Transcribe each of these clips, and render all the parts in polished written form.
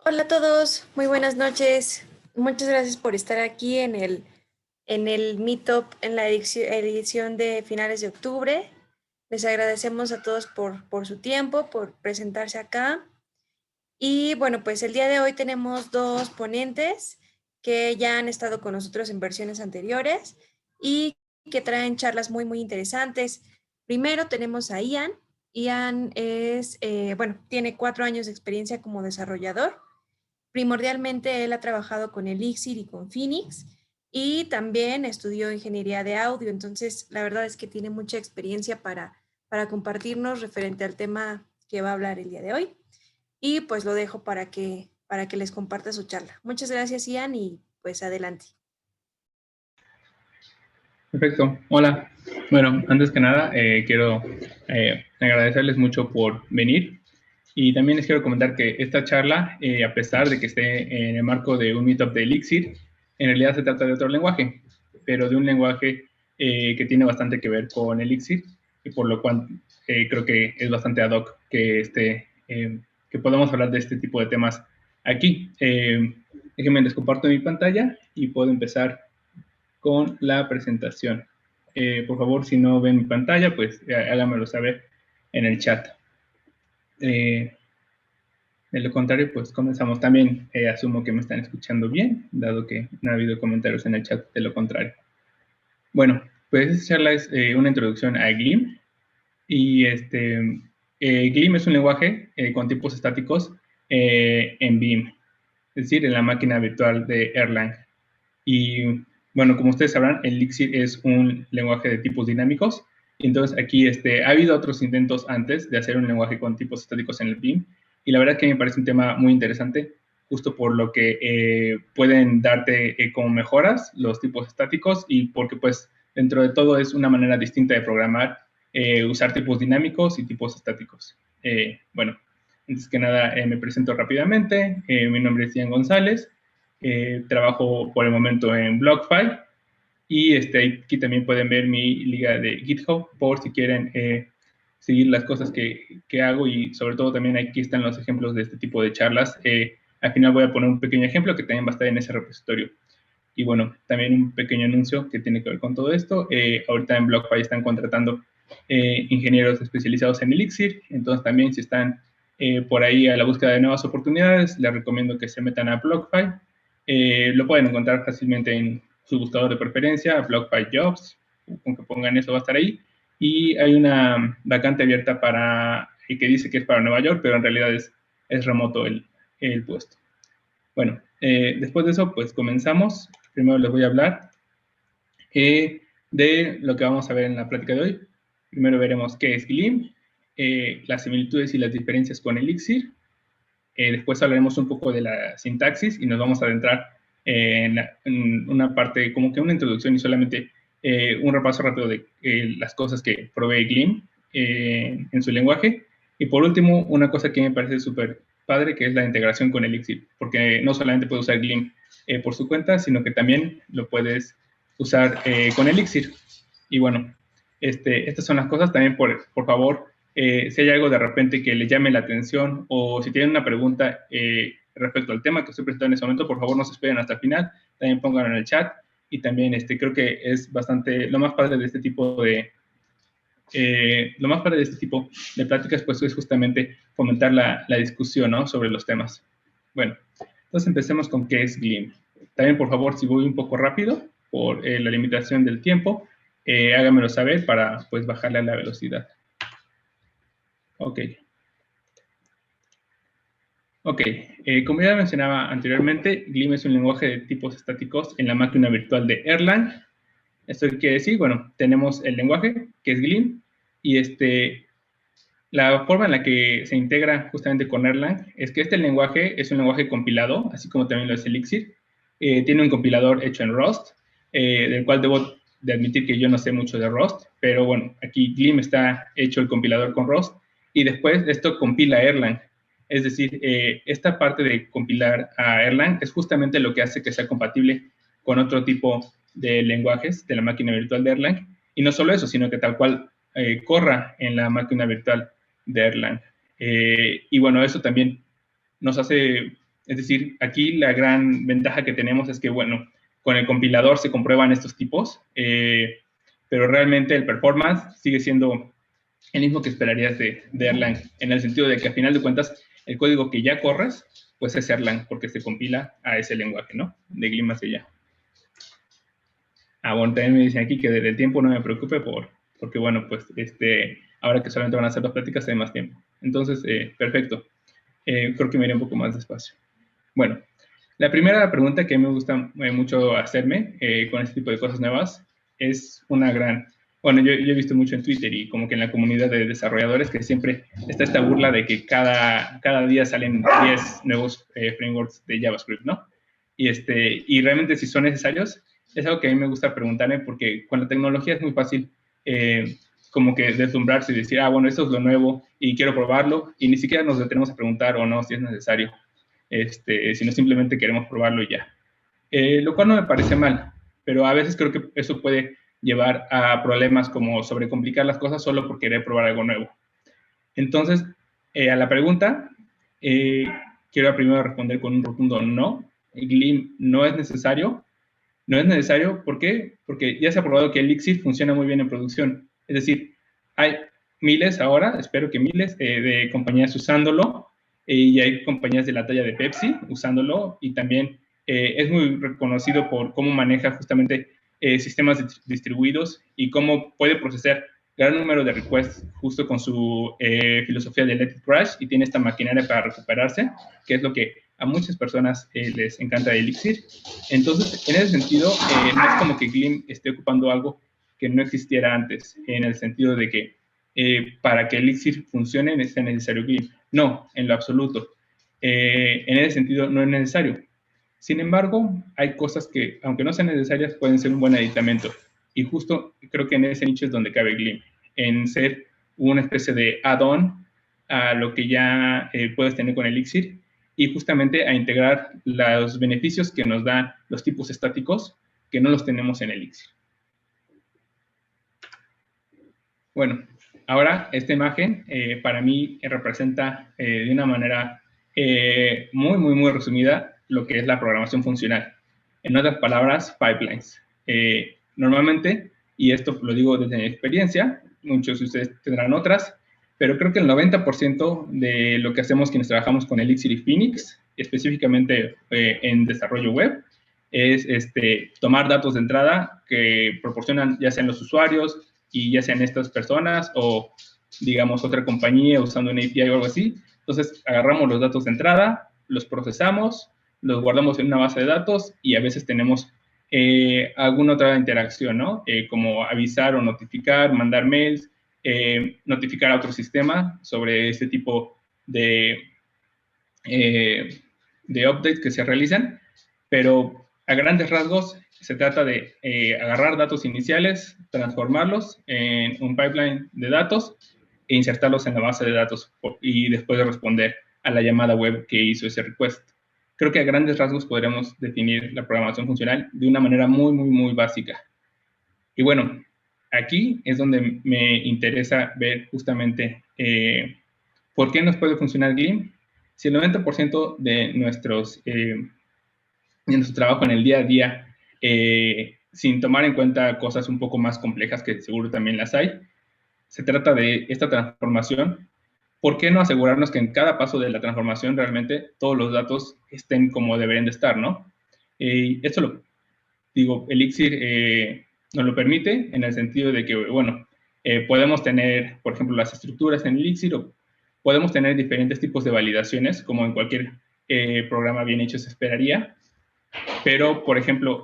Hola a todos, muy buenas noches. Muchas gracias por estar aquí en el Meetup en la edición de finales de octubre. Les agradecemos a todos por su tiempo, por presentarse acá. Y bueno, pues el día de hoy tenemos dos ponentes que ya han estado con nosotros en versiones anteriores y que traen charlas muy interesantes. Primero tenemos a Ian. Ian bueno, tiene 4 años de experiencia como desarrollador. Primordialmente él ha trabajado con Elixir y con Phoenix y también estudió ingeniería de audio, entonces la verdad es que tiene mucha experiencia para compartirnos referente al tema que va a hablar el día de hoy y pues lo dejo para que les comparta su charla. Muchas gracias, Ian, y pues adelante. Perfecto. Hola. Bueno, antes que nada, quiero agradecerles mucho por venir y también les quiero comentar que esta charla, a pesar de que esté en el marco de un meetup de Elixir, en realidad se trata de otro lenguaje, pero de un lenguaje que tiene bastante que ver con Elixir y por lo cual creo que es bastante ad hoc que podamos hablar de este tipo de temas aquí. Déjenme les comparto mi pantalla y puedo empezar con la presentación. Por favor, si no ven mi pantalla, pues háganmelo saber en el chat. De lo contrario, pues comenzamos. También asumo que me están escuchando bien, dado que no ha habido comentarios en el chat de lo contrario. Bueno, pues esta charla es una introducción a Gleam. Y Gleam es un lenguaje con tipos estáticos en Beam, es decir, en la máquina virtual de Erlang. Y bueno, como ustedes sabrán, Elixir es un lenguaje de tipos dinámicos. Entonces aquí ha habido otros intentos antes de hacer un lenguaje con tipos estáticos en el BIM. Y la verdad que me parece un tema muy interesante, justo por lo que pueden darte como mejoras los tipos estáticos y porque pues dentro de todo es una manera distinta de programar, usar tipos dinámicos y tipos estáticos. Bueno, antes que nada me presento rápidamente. Mi nombre es Ian González. Trabajo por el momento en BlockFi y aquí también pueden ver mi liga de GitHub por si quieren seguir las cosas que hago y sobre todo también aquí están los ejemplos de este tipo de charlas. Al final voy a poner un pequeño ejemplo que también va a estar en ese repositorio. Y bueno, también un pequeño anuncio que tiene que ver con todo esto. Ahorita en BlockFi están contratando ingenieros especializados en Elixir, entonces también si están por ahí a la búsqueda de nuevas oportunidades, les recomiendo que se metan a BlockFi. Lo pueden encontrar fácilmente en su buscador de preferencia, BlockFi Jobs, con que pongan eso va a estar ahí. Y hay una vacante abierta que dice que es para Nueva York, pero en realidad es remoto el puesto. Bueno, después de eso, pues comenzamos. Primero les voy a hablar de lo que vamos a ver en la plática de hoy. Primero veremos qué es Gleam, las similitudes y las diferencias con Elixir. Después hablaremos un poco de la sintaxis y nos vamos a adentrar en una parte, como que una introducción y solamente un repaso rápido de las cosas que provee Gleam en su lenguaje. Y por último, una cosa que me parece súper padre, que es la integración con Elixir, porque no solamente puedes usar Gleam por su cuenta, sino que también lo puedes usar con Elixir. Y bueno, estas son las cosas. También, por favor, si hay algo de repente que les llame la atención o si tienen una pregunta respecto al tema que estoy presentando en este momento, por favor no se esperen hasta el final, también pónganlo en el chat. Y también creo que es bastante, lo más padre de este tipo de pláticas, pues es justamente fomentar la discusión, ¿no?, sobre los temas. Bueno, entonces empecemos con qué es Gleam. También, por favor, si voy un poco rápido por la limitación del tiempo, háganmelo saber para pues bajarle a la velocidad. Ok. Ok, como ya mencionaba anteriormente, Gleam es un lenguaje de tipos estáticos en la máquina virtual de Erlang. Esto quiere decir, bueno, tenemos el lenguaje, que es Gleam, y la forma en la que se integra justamente con Erlang es que este lenguaje es un lenguaje compilado, así como también lo es Elixir. Tiene un compilador hecho en Rust, del cual debo de admitir que yo no sé mucho de Rust, pero bueno, aquí Gleam está hecho el compilador con Rust, y después esto compila Erlang. Es decir, esta parte de compilar a Erlang es justamente lo que hace que sea compatible con otro tipo de lenguajes de la máquina virtual de Erlang, y no solo eso, sino que tal cual corra en la máquina virtual de Erlang. Y bueno, eso también nos hace Es decir, aquí la gran ventaja que tenemos es que, bueno, con el compilador se comprueban estos tipos, pero realmente el performance sigue siendo el mismo que esperarías de Erlang, en el sentido de que a final de cuentas el código que ya corres, pues es Erlang, porque se compila a ese lenguaje, ¿no? De Glim hacia allá. Bueno, también me dicen aquí que del tiempo no me preocupe porque, bueno, pues ahora que solamente van a hacer dos pláticas hay más tiempo. Entonces, perfecto. Creo que me iré un poco más despacio. Bueno, la primera pregunta que me gusta mucho hacerme con este tipo de cosas nuevas es una gran... Bueno, yo he visto mucho en Twitter y como que en la comunidad de desarrolladores que siempre está esta burla de que cada día salen 10 nuevos frameworks de JavaScript, ¿no? Y realmente si son necesarios, es algo que a mí me gusta preguntarme porque con la tecnología es muy fácil como que deslumbrarse y decir, bueno, esto es lo nuevo y quiero probarlo, y ni siquiera nos detenemos a preguntar o no si es necesario, sino simplemente queremos probarlo y ya. Lo cual no me parece mal, pero a veces creo que eso puede llevar a problemas como sobrecomplicar las cosas solo por querer probar algo nuevo. Entonces, a la pregunta, quiero primero responder con un rotundo no. Glim no es necesario. No es necesario, ¿por qué? Porque ya se ha probado que Elixir funciona muy bien en producción. Es decir, hay miles ahora, espero que miles, de compañías usándolo, y hay compañías de la talla de Pepsi usándolo, y también es muy reconocido por cómo maneja justamente sistemas distribuidos y cómo puede procesar gran número de requests justo con su filosofía de Let It Crash, y tiene esta maquinaria para recuperarse, que es lo que a muchas personas les encanta de Elixir. Entonces, en ese sentido, no es como que Glim esté ocupando algo que no existiera antes, en el sentido de que para que Elixir funcione es necesario Glim. No, en lo absoluto. En ese sentido, no es necesario. Sin embargo, hay cosas que, aunque no sean necesarias, pueden ser un buen aditamento. Y justo creo que en ese nicho es donde cabe Glim, en ser una especie de add-on a lo que ya puedes tener con Elixir, y justamente a integrar los beneficios que nos dan los tipos estáticos que no los tenemos en Elixir. Bueno, ahora esta imagen para mí representa de una manera muy resumida lo que es la programación funcional. En otras palabras, pipelines. Normalmente, y esto lo digo desde mi experiencia, muchos de ustedes tendrán otras, pero creo que el 90% de lo que hacemos quienes trabajamos con Elixir y Phoenix, específicamente en desarrollo web, es tomar datos de entrada que proporcionan ya sean los usuarios y ya sean estas personas o, digamos, otra compañía usando una API o algo así. Entonces, agarramos los datos de entrada, los procesamos, los guardamos en una base de datos y a veces tenemos alguna otra interacción, ¿no? Como avisar o notificar, mandar mails, notificar a otro sistema sobre este tipo de updates que se realizan, pero a grandes rasgos se trata de agarrar datos iniciales, transformarlos en un pipeline de datos e insertarlos en la base de datos y después de responder a la llamada web que hizo ese request. Creo que a grandes rasgos podremos definir la programación funcional de una manera muy básica. Y bueno, aquí es donde me interesa ver justamente por qué nos puede funcionar Glim. Si el 90% de nuestro trabajo en el día a día, sin tomar en cuenta cosas un poco más complejas, que seguro también las hay, se trata de esta transformación, ¿por qué no asegurarnos que en cada paso de la transformación realmente todos los datos estén como deberían de estar, ¿no? Esto lo digo, Elixir nos lo permite en el sentido de que, bueno, podemos tener, por ejemplo, las estructuras en Elixir, o podemos tener diferentes tipos de validaciones, como en cualquier programa bien hecho se esperaría, pero, por ejemplo,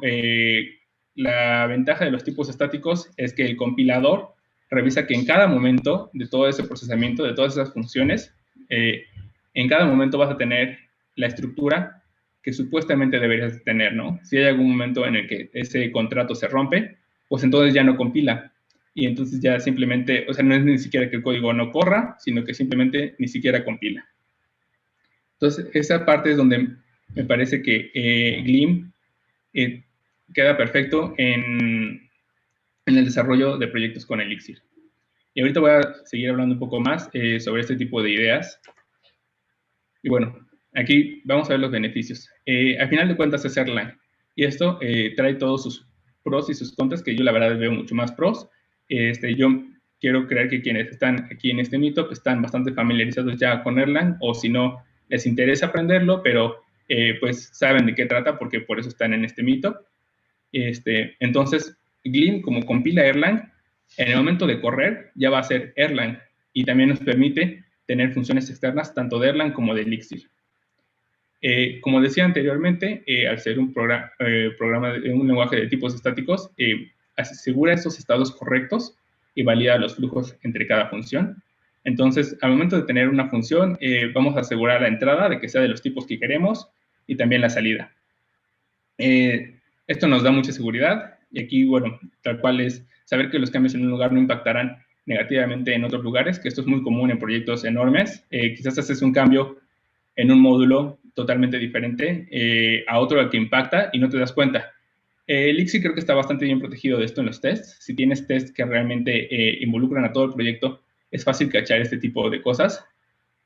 la ventaja de los tipos estáticos es que el compilador revisa que en cada momento de todo ese procesamiento, de todas esas funciones, en cada momento vas a tener la estructura que supuestamente deberías tener, ¿no? Si hay algún momento en el que ese contrato se rompe, pues entonces ya no compila. Y entonces ya simplemente, o sea, no es ni siquiera que el código no corra, sino que simplemente ni siquiera compila. Entonces, esa parte es donde me parece que Glim queda perfecto en el desarrollo de proyectos con Elixir. Y ahorita voy a seguir hablando un poco más sobre este tipo de ideas. Y bueno, aquí vamos a ver los beneficios. Al final de cuentas es Erlang, y esto trae todos sus pros y sus contras, que yo la verdad veo mucho más pros. Yo quiero creer que quienes están aquí en este meetup están bastante familiarizados ya con Erlang, o si no, les interesa aprenderlo, pero pues saben de qué trata, porque por eso están en este meetup. Entonces, Gleam, como compila Erlang, en el momento de correr ya va a ser Erlang, y también nos permite tener funciones externas tanto de Erlang como de Elixir. Como decía anteriormente, al ser un un lenguaje de tipos estáticos, asegura esos estados correctos y valida los flujos entre cada función. Entonces, al momento de tener una función, vamos a asegurar la entrada de que sea de los tipos que queremos y también la salida. Esto nos da mucha seguridad, y aquí, bueno, tal cual es saber que los cambios en un lugar no impactarán negativamente en otros lugares, que esto es muy común en proyectos enormes. Quizás haces un cambio en un módulo totalmente diferente a otro al que impacta y no te das cuenta. Elixir creo que está bastante bien protegido de esto en los tests. Si tienes tests que realmente involucran a todo el proyecto, es fácil cachar este tipo de cosas.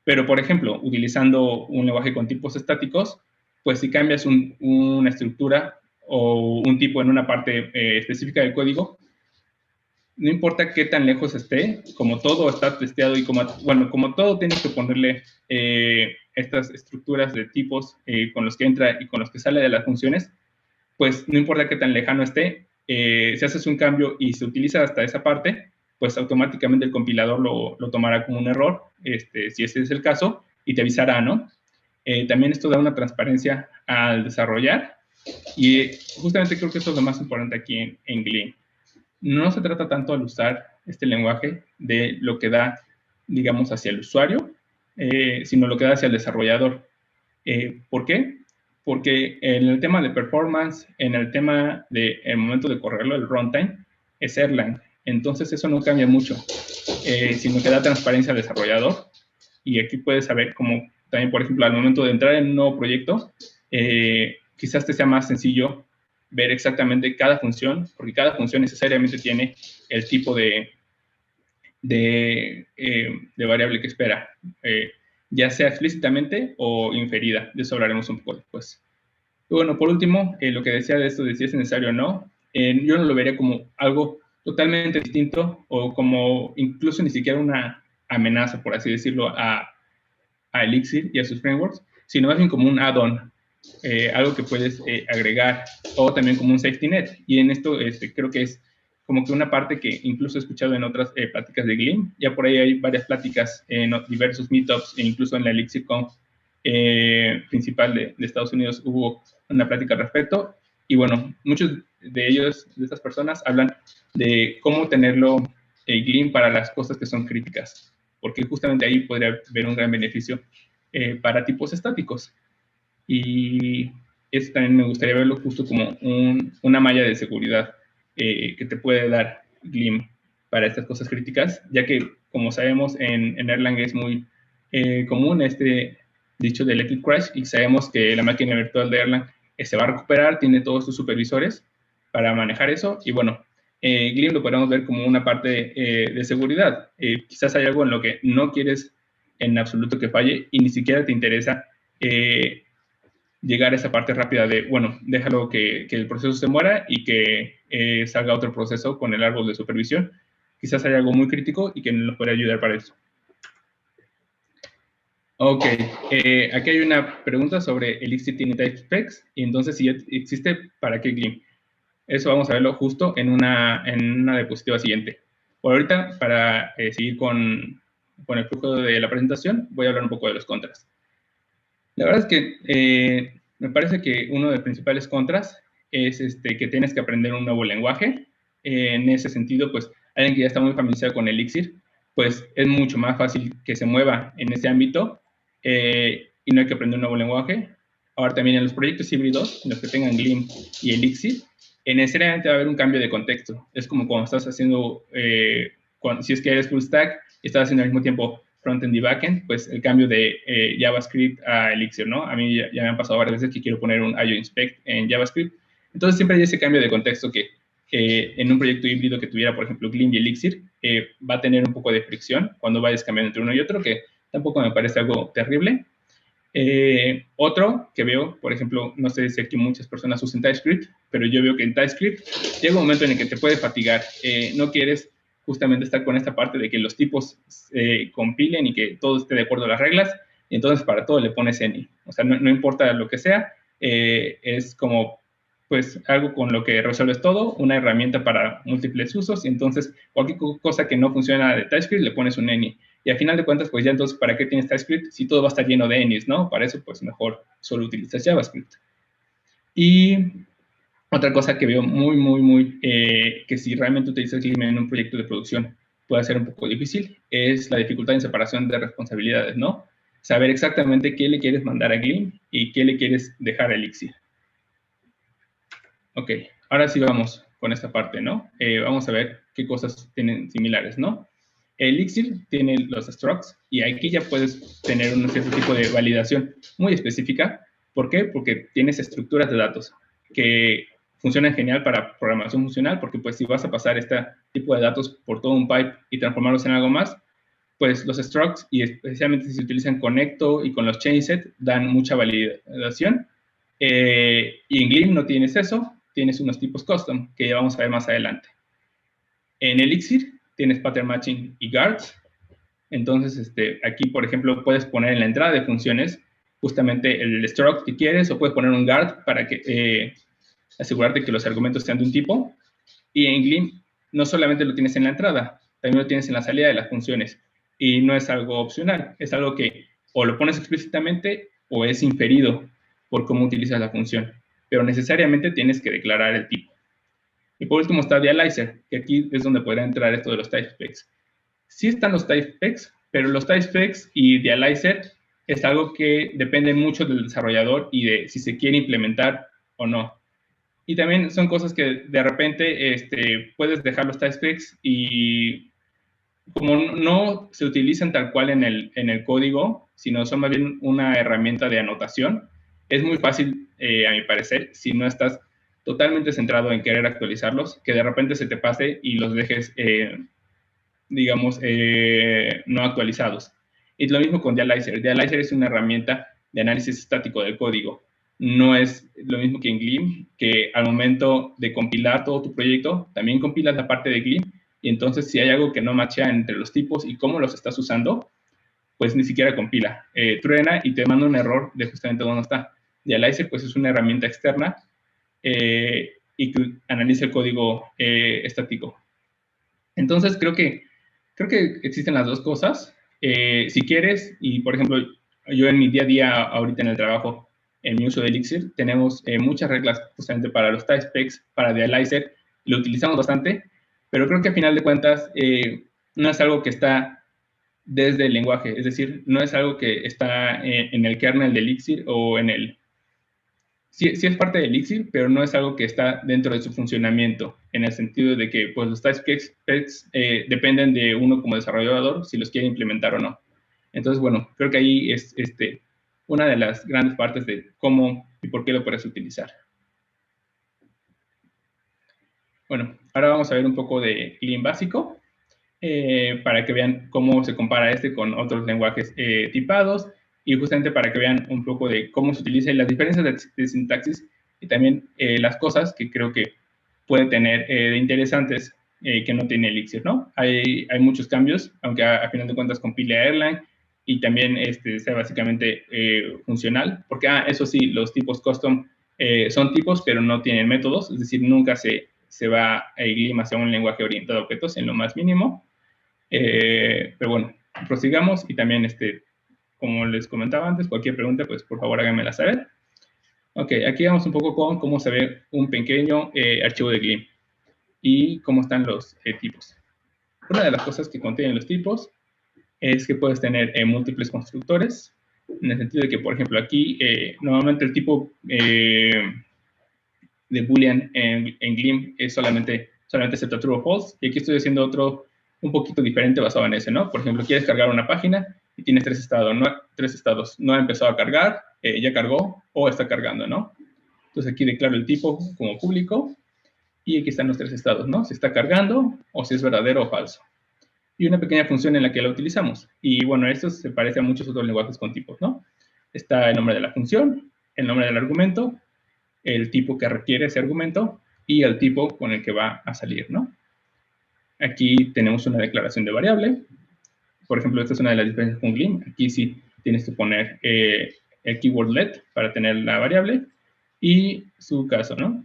Pero, por ejemplo, utilizando un lenguaje con tipos estáticos, pues si cambias una estructura o un tipo en una parte específica del código, no importa qué tan lejos esté, como todo está testeado y como todo tienes que ponerle estas estructuras de tipos con los que entra y con los que sale de las funciones, pues no importa qué tan lejano esté, si haces un cambio y se utiliza hasta esa parte, pues automáticamente el compilador lo tomará como un error, si ese es el caso, y te avisará, ¿no? También esto da una transparencia al desarrollar, y justamente creo que esto es lo más importante aquí en Gleam. No se trata tanto al usar este lenguaje de lo que da, digamos, hacia el usuario, sino lo que da hacia el desarrollador. ¿Por qué? Porque en el tema de performance, en el tema del momento de correrlo, el runtime, es Erlang. Entonces eso no cambia mucho, sino que da transparencia al desarrollador. Y aquí puedes saber cómo, también, por ejemplo, al momento de entrar en un nuevo proyecto, quizás te sea más sencillo ver exactamente cada función, porque cada función necesariamente tiene el tipo de variable que espera, ya sea explícitamente o inferida. De eso hablaremos un poco después. Y bueno, por último, lo que decía de esto de si es necesario o no, yo no lo vería como algo totalmente distinto o como incluso ni siquiera una amenaza, por así decirlo, a Elixir y a sus frameworks, sino más bien como un add-on, algo que puedes agregar, o también como un safety net. Y en esto creo que es como que una parte que incluso he escuchado en otras pláticas de Gleam. Ya por ahí hay varias pláticas en diversos meetups, e incluso en la ElixirConf principal de Estados Unidos hubo una plática al respecto. Y bueno, muchos de ellos, de estas personas, hablan de cómo tenerlo Gleam para las cosas que son críticas, porque justamente ahí podría haber un gran beneficio para tipos estáticos. Y eso también me gustaría verlo justo como una malla de seguridad que te puede dar Gleam para estas cosas críticas, ya que, como sabemos, en Erlang es muy común este dicho de Let It Crash, y sabemos que la máquina virtual de Erlang se va a recuperar, tiene todos sus supervisores para manejar eso, y bueno, Gleam lo podemos ver como una parte de seguridad. Quizás hay algo en lo que no quieres en absoluto que falle y ni siquiera te interesa llegar a esa parte rápida de, bueno, déjalo que el proceso se muera y que salga otro proceso con el árbol de supervisión. Quizás hay algo muy crítico y que nos puede ayudar para eso. Ok, aquí hay una pregunta sobre Elixir tiene type specs, y entonces si existe, ¿para qué Gleam? Eso vamos a verlo justo en una diapositiva siguiente. Por ahorita, para seguir con el flujo de la presentación, voy a hablar un poco de los contras. La verdad es que me parece que uno de los principales contras es que tienes que aprender un nuevo lenguaje. En ese sentido, pues, alguien que ya está muy familiarizado con Elixir, pues es mucho más fácil que se mueva en ese ámbito y no hay que aprender un nuevo lenguaje. Ahora también en los proyectos híbridos, en los que tengan Gleam y Elixir, necesariamente va a haber un cambio de contexto. Es como cuando estás haciendo, si es que eres full stack, estás haciendo al mismo tiempo frontend y backend, pues el cambio de JavaScript a Elixir, ¿no? A mí ya me han pasado varias veces que quiero poner un IO inspect en JavaScript. Entonces siempre hay ese cambio de contexto que en un proyecto híbrido que tuviera, por ejemplo, Gleam y Elixir, va a tener un poco de fricción cuando vayas cambiando entre uno y otro, que tampoco me parece algo terrible. Otro que veo, por ejemplo, no sé si aquí muchas personas usan TypeScript, pero yo veo que en TypeScript llega un momento en el que te puede fatigar. No quieres justamente estar con esta parte de que los tipos compilen y que todo esté de acuerdo a las reglas, y entonces para todo le pones any. O sea, no importa lo que sea, es como pues algo con lo que resuelves todo, una herramienta para múltiples usos, y entonces cualquier cosa que no funciona de TypeScript le pones un any. Y al final de cuentas, pues ya entonces, ¿para qué tienes TypeScript si todo va a estar lleno de any's, no? Para eso, pues mejor solo utilizas JavaScript. Y otra cosa que veo muy, que si realmente utilizas Gleam en un proyecto de producción puede ser un poco difícil, es la dificultad en separación de responsabilidades, ¿no? Saber exactamente qué le quieres mandar a Gleam y qué le quieres dejar a Elixir. Ok, ahora sí vamos con esta parte, ¿no? Vamos a ver qué cosas tienen similares, ¿no? Elixir tiene los structs y aquí ya puedes tener un cierto tipo de validación muy específica. ¿Por qué? Porque tienes estructuras de datos que funcionan genial para programación funcional, porque pues si vas a pasar este tipo de datos por todo un pipe y transformarlos en algo más, pues los structs, y especialmente si se utilizan con Ecto y con los chainset, dan mucha validación. Y en Gleam no tienes eso, tienes unos tipos custom, que ya vamos a ver más adelante. En Elixir tienes pattern matching y guards. Entonces, aquí, por ejemplo, puedes poner en la entrada de funciones justamente el struct que quieres, o puedes poner un guard para que asegurarte que los argumentos sean de un tipo. Y en Gleam no solamente lo tienes en la entrada, también lo tienes en la salida de las funciones. Y no es algo opcional, es algo que o lo pones explícitamente o es inferido por cómo utilizas la función. Pero necesariamente tienes que declarar el tipo. Y por último está Dialyzer, que aquí es donde podrá entrar esto de los typespecs. Sí están los typespecs, pero los typespecs y Dialyzer es algo que depende mucho del desarrollador y de si se quiere implementar o no. Y también son cosas que de repente puedes dejar los typespecs y como no se utilizan tal cual en el código, sino son más bien una herramienta de anotación, es muy fácil, a mi parecer, si no estás totalmente centrado en querer actualizarlos, que de repente se te pase y los dejes, digamos, no actualizados. Y lo mismo con Dialyzer. Dialyzer es una herramienta de análisis estático del código. No es lo mismo que en Gleam, que al momento de compilar todo tu proyecto, también compilas la parte de Gleam, y entonces si hay algo que no machea entre los tipos y cómo los estás usando, pues ni siquiera compila. Truena y te manda un error de justamente dónde está. Dialyzer, pues es una herramienta externa y que analiza el código estático. Entonces creo que existen las dos cosas. Si quieres, y por ejemplo, yo en mi día a día, ahorita en el trabajo, en mi uso de Elixir, tenemos muchas reglas justamente para los typespecs, para Dialyzer, lo utilizamos bastante, pero creo que a final de cuentas no es algo que está desde el lenguaje, es decir, no es algo que está en el kernel de Elixir o en el... Sí, sí es parte de Elixir, pero no es algo que está dentro de su funcionamiento, en el sentido de que pues, los typespecs dependen de uno como desarrollador, si los quiere implementar o no. Entonces, bueno, creo que ahí es una de las grandes partes de cómo y por qué lo puedes utilizar. Bueno, ahora vamos a ver un poco de Gleam básico, para que vean cómo se compara con otros lenguajes tipados, y justamente para que vean un poco de cómo se utiliza y las diferencias de sintaxis, y también las cosas que creo que puede tener de interesantes que no tiene Elixir, ¿no? Hay muchos cambios, aunque a final de cuentas compila Erlang, y también sea básicamente funcional, porque, eso sí, los tipos custom son tipos, pero no tienen métodos, es decir, nunca se va a Gleam hacia un lenguaje orientado a objetos en lo más mínimo. Pero bueno, prosigamos, y también, como les comentaba antes, cualquier pregunta, pues por favor háganmela saber. Ok, aquí vamos un poco con cómo se ve un pequeño archivo de Gleam y cómo están los tipos. Una de las cosas que contienen los tipos es que puedes tener múltiples constructores, en el sentido de que, por ejemplo, aquí normalmente el tipo de Boolean en Gleam es solamente acepta true o false, y aquí estoy haciendo otro un poquito diferente basado en ese, ¿no? Por ejemplo, quieres cargar una página y tienes tres estados, no ha empezado a cargar, ya cargó o está cargando, ¿no? Entonces aquí declaro el tipo como público, y aquí están los tres estados, ¿no? Si está cargando o si es verdadero o falso. Y una pequeña función en la que la utilizamos. Y bueno, esto se parece a muchos otros lenguajes con tipos, ¿no? está el nombre de la función, el nombre del argumento, el tipo que requiere ese argumento y el tipo con el que va a salir, ¿no? Aquí tenemos una declaración de variable. Por ejemplo, esta es una de las diferencias con Gleam. Aquí sí tienes que poner el keyword let para tener la variable y su caso, ¿no?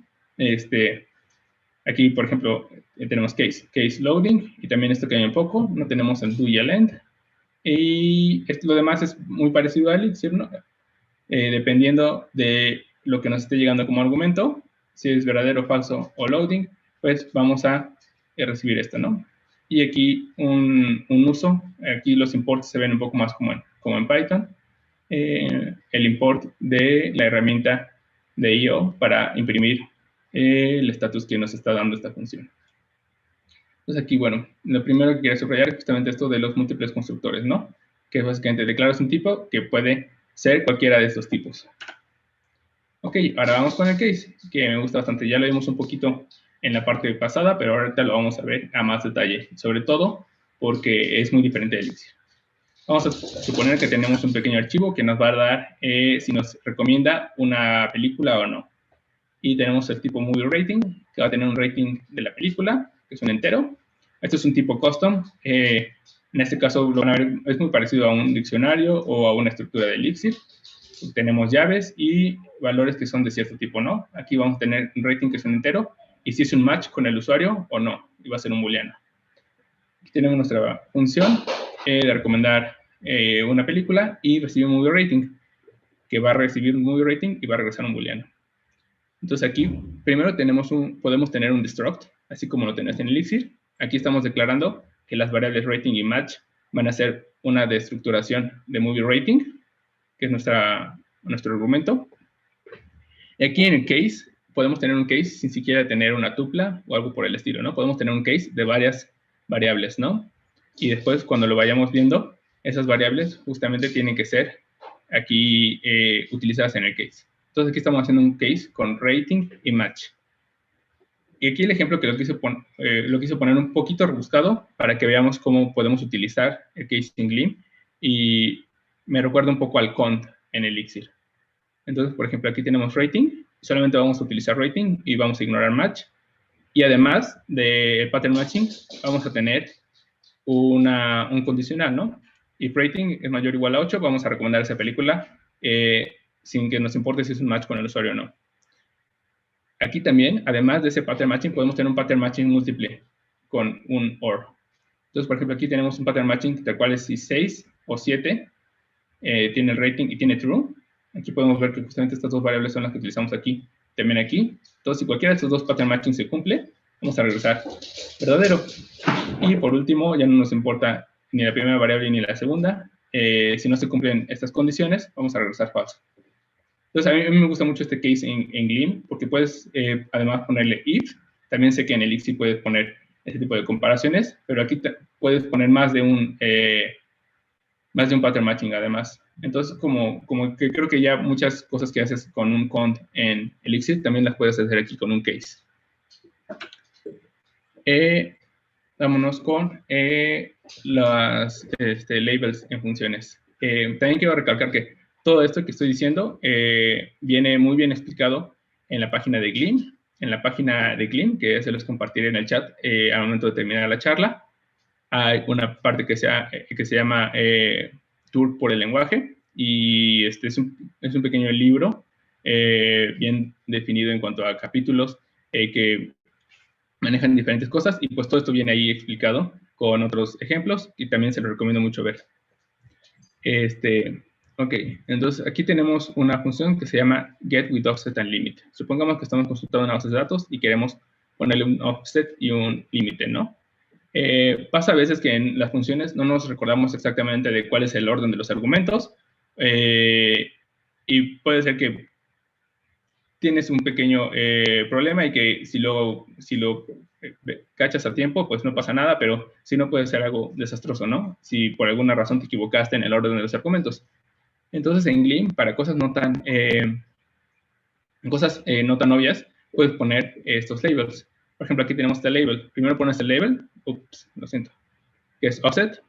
Aquí, por ejemplo, tenemos case loading, y también esto cambia un poco. No tenemos el do y el end. Y lo demás es muy parecido al Elixir, ¿no? Dependiendo de lo que nos esté llegando como argumento, si es verdadero, falso o loading, pues vamos a recibir esto, ¿no? Y aquí un uso, aquí los imports se ven un poco más como en Python. El import de la herramienta de IO para imprimir el estatus que nos está dando esta función. Entonces aquí, bueno, lo primero que quiero subrayar es justamente esto de los múltiples constructores, ¿no? Que básicamente declaras un tipo que puede ser cualquiera de estos tipos. Ok, ahora vamos con el case, que me gusta bastante. Ya lo vimos un poquito en la parte pasada, pero ahorita lo vamos a ver a más detalle, sobre todo porque es muy diferente de Elixir. Vamos a suponer que tenemos un pequeño archivo que nos va a dar si nos recomienda una película o no. Y tenemos el tipo movie rating, que va a tener un rating de la película, que es un entero. Esto es un tipo custom. En este caso, lo van a ver, es muy parecido a un diccionario o a una estructura de Elixir. Tenemos llaves y valores que son de cierto tipo, ¿no? Aquí vamos a tener un rating que es un entero, y si es un match con el usuario o no, y va a ser un booleano. Aquí tenemos nuestra función de recomendar una película y recibir un movie rating, que va a recibir un movie rating y va a regresar un booleano. Entonces aquí, primero podemos tener un destruct, así como lo tenés en Elixir. Aquí estamos declarando que las variables rating y match van a ser una destructuración de movie rating, que es nuestro argumento. Y aquí en el case, podemos tener un case sin siquiera tener una tupla o algo por el estilo, ¿no? Podemos tener un case de varias variables, ¿no? Y después, cuando lo vayamos viendo, esas variables justamente tienen que ser aquí utilizadas en el case. Entonces, aquí estamos haciendo un case con rating y match. Y aquí el ejemplo que lo quise poner un poquito rebuscado para que veamos cómo podemos utilizar el case en Gleam. Y me recuerda un poco al cont en Elixir. Entonces, por ejemplo, aquí tenemos rating. Solamente vamos a utilizar rating y vamos a ignorar match. Y además del pattern matching, vamos a tener un condicional, ¿no? If rating es mayor o igual a 8, vamos a recomendar esa película sin que nos importe si es un match con el usuario o no. Aquí también, además de ese pattern matching, podemos tener un pattern matching múltiple con un OR. Entonces, por ejemplo, aquí tenemos un pattern matching del cual es si 6 o 7 tiene el rating y tiene true. Aquí podemos ver que justamente estas dos variables son las que utilizamos aquí, también aquí. Entonces, si cualquiera de estos dos pattern matching se cumple, vamos a regresar verdadero. Y por último, ya no nos importa ni la primera variable ni la segunda. Si no se cumplen estas condiciones, vamos a regresar falso. Entonces, a mí me gusta mucho este case en Gleam, porque puedes además ponerle if. También sé que en Elixir puedes poner este tipo de comparaciones, pero aquí puedes poner más de un pattern matching además. Entonces, como que creo que ya muchas cosas que haces con un cont en Elixir, también las puedes hacer aquí con un case. Vámonos con las labels en funciones. También quiero recalcar que todo esto que estoy diciendo viene muy bien explicado en la página de Gleam. En la página de Gleam, que se los compartiré en el chat al momento de terminar la charla, hay una parte que se llama Tour por el lenguaje, y es un pequeño libro bien definido en cuanto a capítulos que manejan diferentes cosas, y pues todo esto viene ahí explicado con otros ejemplos, y también se lo recomiendo mucho ver. Ok, entonces aquí tenemos una función que se llama get with offset and limit. Supongamos que estamos consultando una base de datos y queremos ponerle un offset y un límite, ¿no? Pasa a veces que en las funciones no nos recordamos exactamente de cuál es el orden de los argumentos, y puede ser que tienes un pequeño problema, y que si lo cachas a tiempo, pues no pasa nada, pero si no, puede ser algo desastroso, ¿no? Si por alguna razón te equivocaste en el orden de los argumentos. Entonces, en Gleam, para cosas no tan obvias, puedes poner estos labels. Por ejemplo, aquí tenemos este label. Primero pones el label, lo siento, que es offset,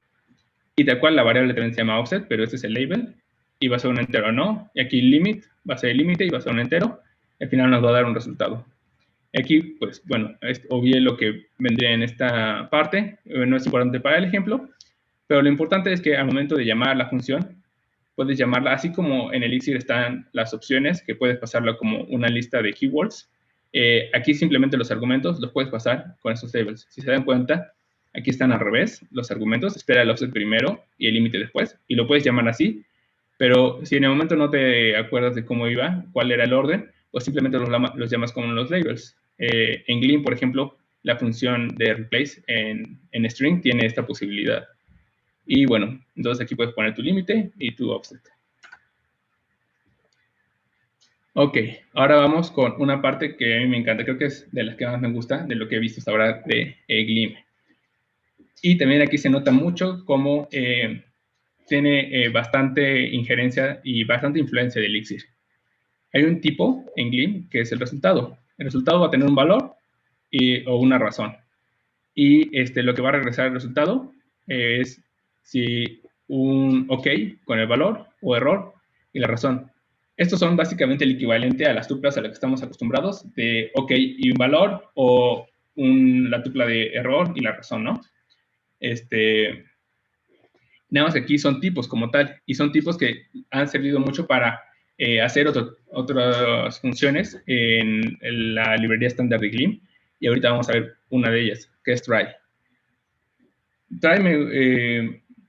y tal cual la variable también se llama offset, pero este es el label. y va a ser un entero, ¿no? Y aquí limit va a ser el límite y va a ser un entero. Al final nos va a dar un resultado. Aquí, pues, bueno, obvié lo que vendría en esta parte. No es importante para el ejemplo, pero lo importante es que al momento de llamar la función, puedes llamarla, así como en Elixir están las opciones, que puedes pasarla como una lista de keywords. Aquí simplemente los argumentos los puedes pasar con estos labels. Si se dan cuenta, aquí están al revés los argumentos. Espera el offset primero y el límite después, y lo puedes llamar así. Pero si en el momento no te acuerdas de cómo iba, cuál era el orden, pues simplemente los llamas como los labels. En Gleam, por ejemplo, la función de replace en string tiene esta posibilidad. Y bueno, entonces aquí puedes poner tu límite y tu offset. Ok, ahora vamos con una parte que a mí me encanta, creo que es de las que más me gusta, de lo que he visto hasta ahora de Gleam. Y también aquí se nota mucho cómo tiene bastante injerencia y bastante influencia de Elixir. Hay un tipo en Gleam que es el resultado. El resultado va a tener un valor o una razón. Y lo que va a regresar el resultado es si un OK con el valor o error y la razón. Estos son básicamente el equivalente a las tuplas a las que estamos acostumbrados de OK y un valor o la tupla de error y la razón, ¿no? Nada más que aquí son tipos como tal y son tipos que han servido mucho para hacer otras funciones en la librería estándar de Gleam y ahorita vamos a ver una de ellas, que es try. Try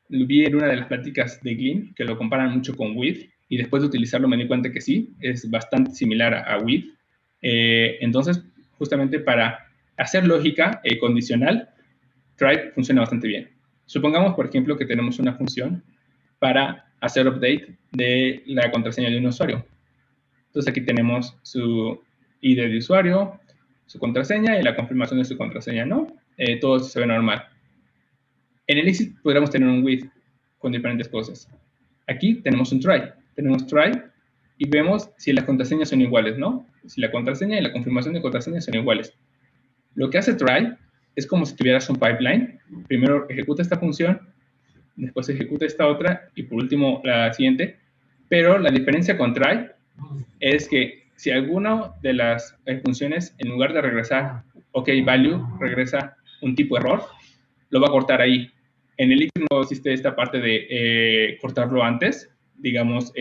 lo vi en una de las pláticas de Gleam, que lo comparan mucho con with, y después de utilizarlo me di cuenta que sí, es bastante similar a with. Entonces, justamente para hacer lógica condicional, try funciona bastante bien. Supongamos, por ejemplo, que tenemos una función para hacer update de la contraseña de un usuario. Entonces aquí tenemos su ID de usuario, su contraseña y la confirmación de su contraseña, ¿no? Todo se ve normal. En Elixir podríamos tener un with con diferentes cosas. Aquí tenemos un try. Tenemos try y vemos si las contraseñas son iguales, ¿no? Si la contraseña y la confirmación de contraseña son iguales. Lo que hace try es como si tuvieras un pipeline. Primero ejecuta esta función, después ejecuta esta otra y por último la siguiente. Pero la diferencia con try es que si alguna de las funciones, en lugar de regresar OK value, regresa un tipo error, lo va a cortar ahí. En el Elixir no existe esta parte de cortarlo antes. Digamos,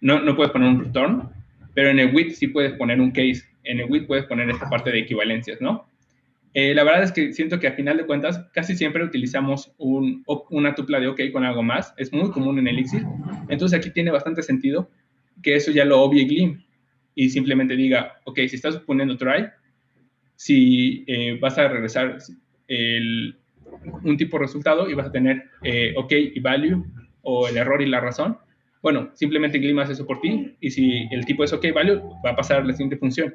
no puedes poner un return, pero en el with sí puedes poner un case. En el with puedes poner esta parte de equivalencias, ¿no? La verdad es que siento que a final de cuentas casi siempre utilizamos una tupla de OK con algo más. Es muy común en Elixir. Entonces aquí tiene bastante sentido que eso ya lo obvie Gleam y simplemente diga, OK, si estás poniendo try, si vas a regresar un tipo de resultado y vas a tener OK y value o el error y la razón, bueno, simplemente Gleam hace eso por ti y si el tipo es OK value, va a pasar a la siguiente función.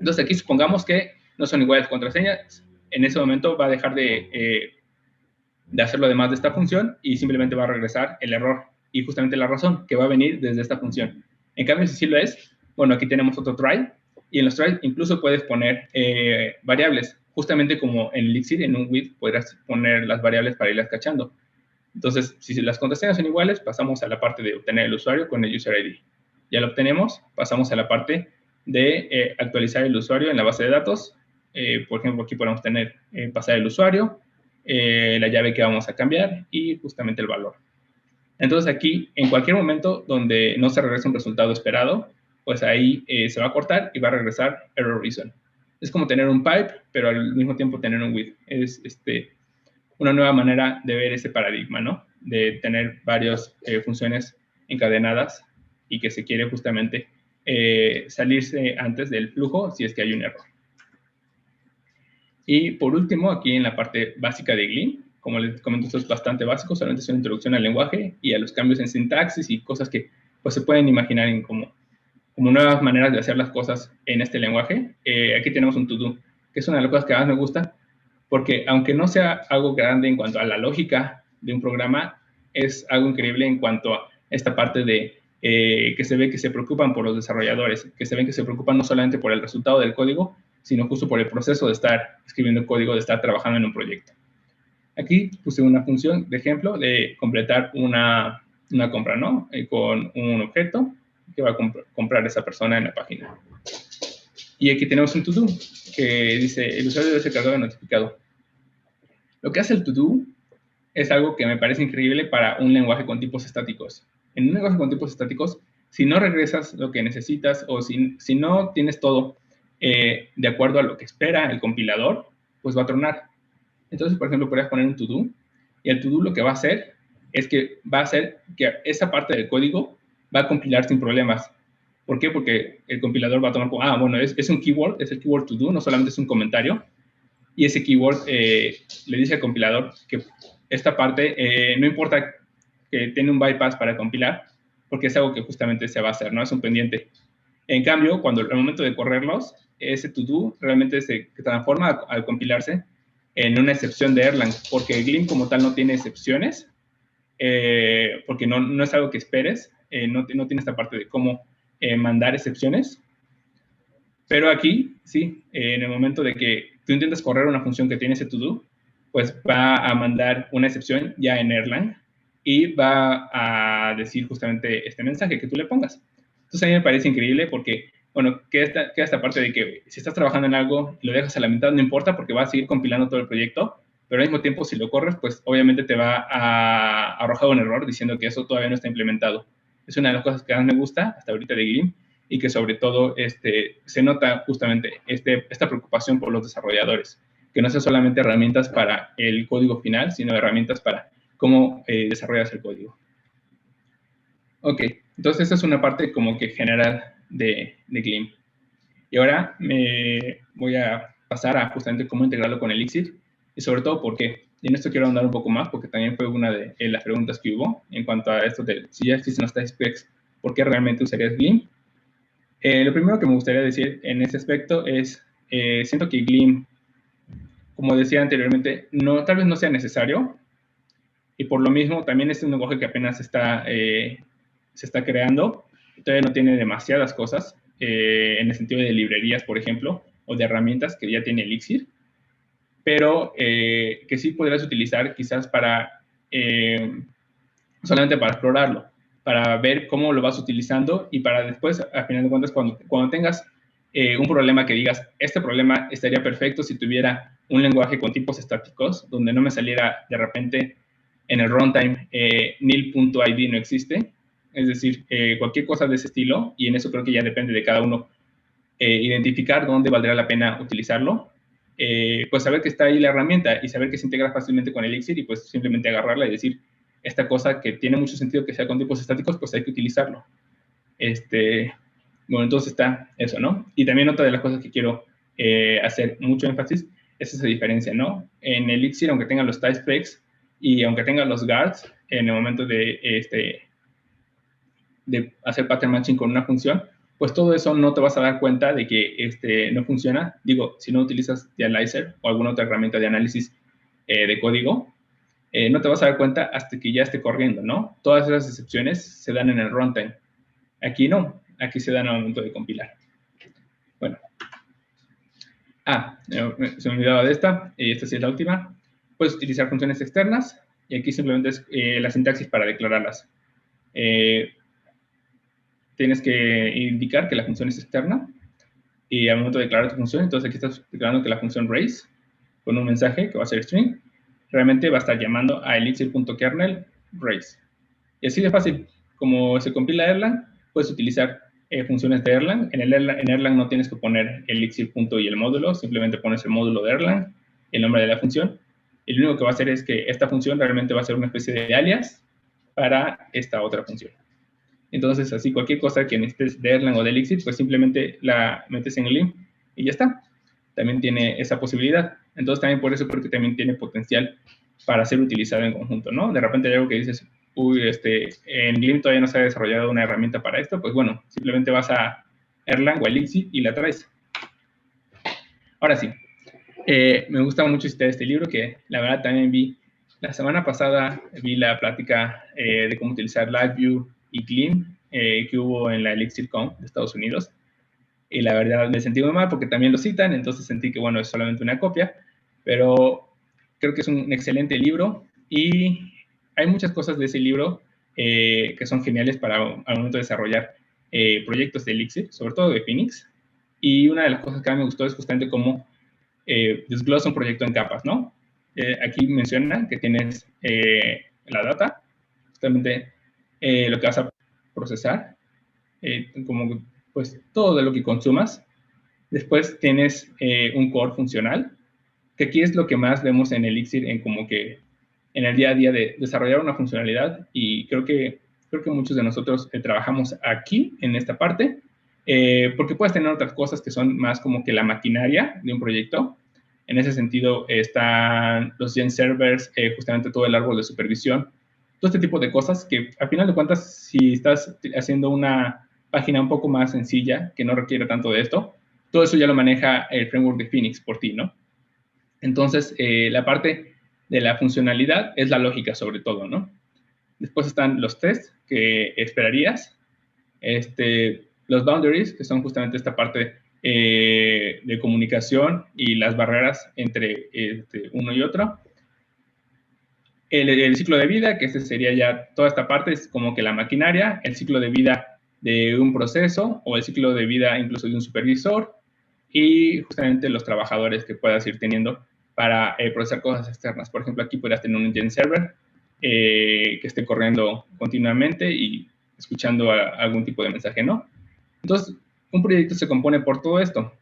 Entonces aquí supongamos que no son iguales contraseñas, en ese momento va a dejar de hacer lo demás de esta función y simplemente va a regresar el error y justamente la razón que va a venir desde esta función. En cambio, si sí lo es, bueno, aquí tenemos otro try y en los try incluso puedes poner variables, justamente como en Elixir, en un with podrás poner las variables para irlas cachando. Entonces, si las contraseñas son iguales, pasamos a la parte de obtener el usuario con el user ID. Ya lo obtenemos, pasamos a la parte de actualizar el usuario en la base de datos. Por ejemplo, aquí podemos tener pasar el usuario, la llave que vamos a cambiar y justamente el valor. Entonces aquí, en cualquier momento donde no se regrese un resultado esperado, pues ahí se va a cortar y va a regresar error reason. Es como tener un pipe, pero al mismo tiempo tener un with. Es una nueva manera de ver ese paradigma, ¿no? De tener varias funciones encadenadas y que se quiere justamente salirse antes del flujo si es que hay un error. Y por último, aquí en la parte básica de Gleam, como les comento, esto es bastante básico, solamente es una introducción al lenguaje y a los cambios en sintaxis y cosas que pues, se pueden imaginar en como nuevas maneras de hacer las cosas en este lenguaje. Aquí tenemos un to-do, que es una de las cosas que más me gusta, porque aunque no sea algo grande en cuanto a la lógica de un programa, es algo increíble en cuanto a esta parte de que se ve que se preocupan por los desarrolladores, que se ven que se preocupan no solamente por el resultado del código, sino justo por el proceso de estar escribiendo código, de estar trabajando en un proyecto. Aquí puse una función de ejemplo de completar una una compra, ¿no? Con un objeto que va a comprar esa persona en la página. Y aquí tenemos un to-do que dice, el usuario debe ser cargado de notificado. Lo que hace el to-do es algo que me parece increíble para un lenguaje con tipos estáticos. En un lenguaje con tipos estáticos, si no regresas lo que necesitas o si no tienes todo de acuerdo a lo que espera el compilador, pues va a tronar. Entonces, por ejemplo, podrías poner un to-do y el to-do lo que va a hacer es que va a hacer que esa parte del código va a compilar sin problemas. ¿Por qué? Porque el compilador va a tomar como, bueno, es un keyword, es el keyword to do, no solamente es un comentario. Y ese keyword le dice al compilador que esta parte no importa que tiene un bypass para compilar, porque es algo que justamente se va a hacer, ¿no? Es un pendiente. En cambio, cuando al momento de correrlos, ese to do realmente se transforma al compilarse en una excepción de Erlang, porque Gleam como tal no tiene excepciones, porque no es algo que esperes, no tiene esta parte de cómo mandar excepciones, pero aquí, sí, en el momento de que tú intentas correr una función que tiene ese to-do, pues va a mandar una excepción ya en Erlang y va a decir justamente este mensaje que tú le pongas. Entonces a mí me parece increíble porque, bueno, queda esta parte de que si estás trabajando en algo y lo dejas a la mitad, no importa porque va a seguir compilando todo el proyecto, pero al mismo tiempo si lo corres, pues obviamente te va a arrojar un error diciendo que eso todavía no está implementado. Es una de las cosas que más me gusta hasta ahorita de Gleam y que sobre todo se nota justamente esta preocupación por los desarrolladores, que no sean solamente herramientas para el código final, sino herramientas para cómo desarrollas el código. Ok, entonces esta es una parte como que general de Gleam. Y ahora me voy a pasar a justamente cómo integrarlo con Elixir y sobre todo por qué. Y en esto quiero ahondar un poco más porque también fue una de las preguntas que hubo en cuanto a esto de si ya existen los typespecs, ¿por qué realmente usarías Gleam? Lo primero que me gustaría decir en este aspecto es, siento que Gleam, como decía anteriormente, tal vez no sea necesario, y por lo mismo también es un lenguaje que apenas se está creando, todavía no tiene demasiadas cosas, en el sentido de librerías, por ejemplo, o de herramientas que ya tiene Elixir, pero que sí podrías utilizar quizás solamente para explorarlo, para ver cómo lo vas utilizando y para después, a final de cuentas, cuando tengas un problema que digas, este problema estaría perfecto si tuviera un lenguaje con tipos estáticos, donde no me saliera de repente en el runtime nil.id no existe, es decir, cualquier cosa de ese estilo, y en eso creo que ya depende de cada uno identificar dónde valdrá la pena utilizarlo, pues saber que está ahí la herramienta y saber que se integra fácilmente con Elixir y pues simplemente agarrarla y decir, esta cosa que tiene mucho sentido que sea con tipos estáticos, pues hay que utilizarlo. Bueno, entonces está eso, ¿no? Y también otra de las cosas que quiero hacer mucho énfasis es esa diferencia, ¿no? En Elixir, aunque tengan los typespecs y aunque tengan los guards, en el momento de hacer pattern matching con una función, pues todo eso no te vas a dar cuenta de que no funciona. Digo, si no utilizas Dialyzer o alguna otra herramienta de análisis de código, no te vas a dar cuenta hasta que ya esté corriendo, ¿no? Todas esas excepciones se dan en el runtime. Aquí no, aquí se dan al momento de compilar. Bueno. Se me olvidaba de esta, y esta sí es la última. Puedes utilizar funciones externas, y aquí simplemente es la sintaxis para declararlas. Tienes que indicar que la función es externa, y al momento de declarar tu función, entonces aquí estás declarando que la función raise, con un mensaje que va a ser string, realmente va a estar llamando a elixir.kernel raise. Y así de fácil, como se compila Erlang, puedes utilizar funciones de Erlang. En Erlang no tienes que poner elixir punto y el módulo, simplemente pones el módulo de Erlang, el nombre de la función, y lo único que va a hacer es que esta función realmente va a ser una especie de alias para esta otra función. Entonces, así cualquier cosa que necesites de Erlang o de Elixir, pues simplemente la metes en el link y ya está. También tiene esa posibilidad. Entonces, también por eso creo que también tiene potencial para ser utilizado en conjunto, ¿no? De repente hay algo que dices, uy, en Gleam todavía no se ha desarrollado una herramienta para esto, pues bueno, simplemente vas a Erlang o Elixir y la traes. Ahora sí, me gusta mucho citar este libro que la verdad también la semana pasada vi la plática de cómo utilizar LiveView y Gleam que hubo en la ElixirConf de Estados Unidos. Y la verdad me sentí muy mal porque también lo citan, entonces sentí que, bueno, es solamente una copia, pero creo que es un excelente libro y hay muchas cosas de ese libro que son geniales para al momento de desarrollar proyectos de Elixir, sobre todo de Phoenix. Y una de las cosas que a mí me gustó es justamente cómo desglosa un proyecto en capas, ¿no? Aquí menciona que tienes la data, justamente lo que vas a procesar, como pues todo de lo que consumas. Después tienes un core funcional, que aquí es lo que más vemos en Elixir, en como que en el día a día de desarrollar una funcionalidad, y creo que muchos de nosotros trabajamos aquí, en esta parte, porque puedes tener otras cosas que son más como que la maquinaria de un proyecto. En ese sentido están los Gen servers, justamente todo el árbol de supervisión, todo este tipo de cosas que al final de cuentas, si estás haciendo una página un poco más sencilla, que no requiere tanto de esto, todo eso ya lo maneja el framework de Phoenix por ti, ¿no? Entonces, la parte de la funcionalidad es la lógica sobre todo, ¿no? Después están los tests que esperarías, los boundaries, que son justamente esta parte de comunicación y las barreras entre uno y otro. El ciclo de vida, que sería ya toda esta parte, es como que la maquinaria, el ciclo de vida de un proceso o el ciclo de vida incluso de un supervisor, y justamente los trabajadores que puedas ir teniendo para procesar cosas externas. Por ejemplo, aquí podrás tener un Gen server que esté corriendo continuamente y escuchando algún tipo de mensaje, ¿no? Entonces, un proyecto se compone por todo esto,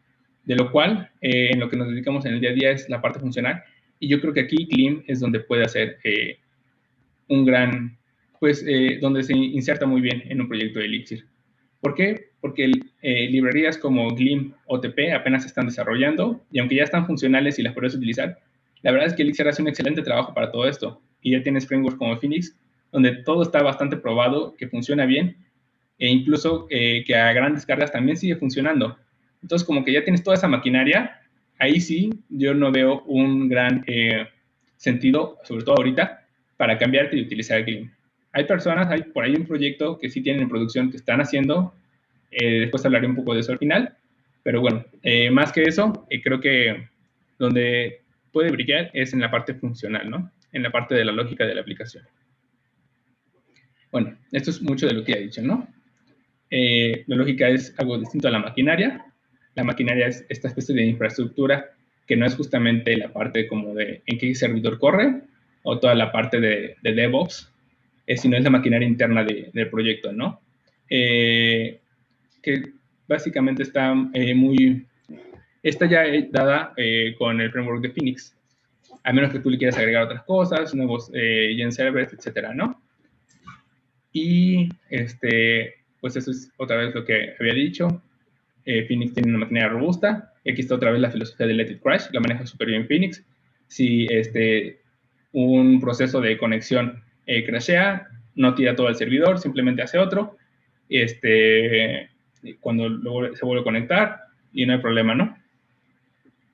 de lo cual en lo que nos dedicamos en el día a día es la parte funcional, y yo creo que aquí Gleam es donde puede hacer un gran, pues, donde se inserta muy bien en un proyecto de Elixir. ¿Por qué? Porque librerías como Gleam o OTP apenas se están desarrollando, y aunque ya están funcionales y las puedes utilizar, la verdad es que Elixir hace un excelente trabajo para todo esto, y ya tienes frameworks como Phoenix, donde todo está bastante probado, que funciona bien, e incluso que a grandes cargas también sigue funcionando. Entonces, como que ya tienes toda esa maquinaria, ahí sí yo no veo un gran sentido, sobre todo ahorita, para cambiarte y utilizar Gleam. Hay personas, hay por ahí un proyecto que sí tienen en producción que están haciendo, después hablaré un poco de eso al final, pero bueno, más que eso, creo que donde puede brillar es en la parte funcional, ¿no? En la parte de la lógica de la aplicación. Bueno, esto es mucho de lo que he dicho, ¿no? La lógica es algo distinto a la maquinaria. La maquinaria es esta especie de infraestructura que no es justamente la parte como de en qué servidor corre o toda la parte de DevOps, sino es la maquinaria interna del proyecto, ¿no? Que básicamente está está ya dada con el framework de Phoenix, a menos que tú le quieras agregar otras cosas, nuevos Gen servers, etcétera, ¿no? Y pues eso es otra vez lo que había dicho. Phoenix tiene una maquinaria robusta. Y aquí está otra vez la filosofía de Let It Crash, la maneja súper bien Phoenix. Si un proceso de conexión crashea, no tira todo el servidor, simplemente hace otro. Cuando luego se vuelve a conectar, y no hay problema, ¿no?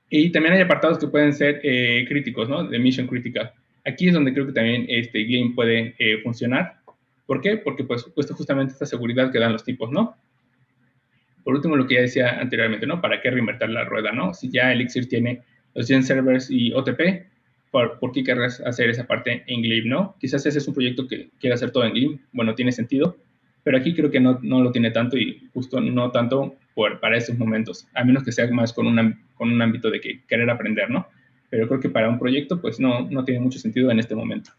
Y también hay apartados que pueden ser críticos, ¿no? De mission critical. Aquí es donde creo que también Gleam puede funcionar. ¿Por qué? Porque pues cuesta justamente esta seguridad que dan los tipos, ¿no? Por último, lo que ya decía anteriormente, ¿no? ¿Para qué reinventar la rueda, no? Si ya Elixir tiene los Gen servers y OTP, ¿por qué querrás hacer esa parte en Gleam, no? Quizás ese es un proyecto que quiera hacer todo en Gleam. Bueno, tiene sentido, pero aquí creo que no lo tiene tanto, y justo no tanto para estos momentos, a menos que sea más con un ámbito de que querer aprender, ¿no? Pero creo que para un proyecto, pues no tiene mucho sentido en este momento.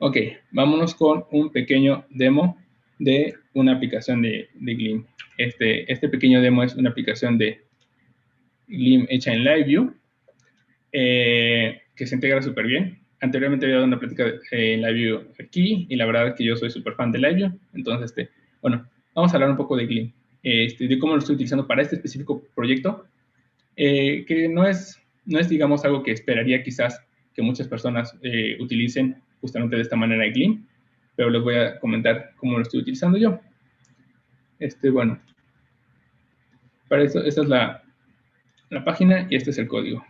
Ok, vámonos con un pequeño demo de una aplicación de Gleam. Este pequeño demo es una aplicación de Gleam hecha en LiveView, que se integra súper bien. Anteriormente había dado una plática en LiveView aquí, y la verdad es que yo soy súper fan de LiveView. Entonces, bueno, vamos a hablar un poco de Gleam, de cómo lo estoy utilizando para este específico proyecto, que no es, digamos, algo que esperaría quizás que muchas personas utilicen justamente de esta manera en Gleam, pero les voy a comentar cómo lo estoy utilizando yo. Bueno, para eso, esta es la página, y este es el código.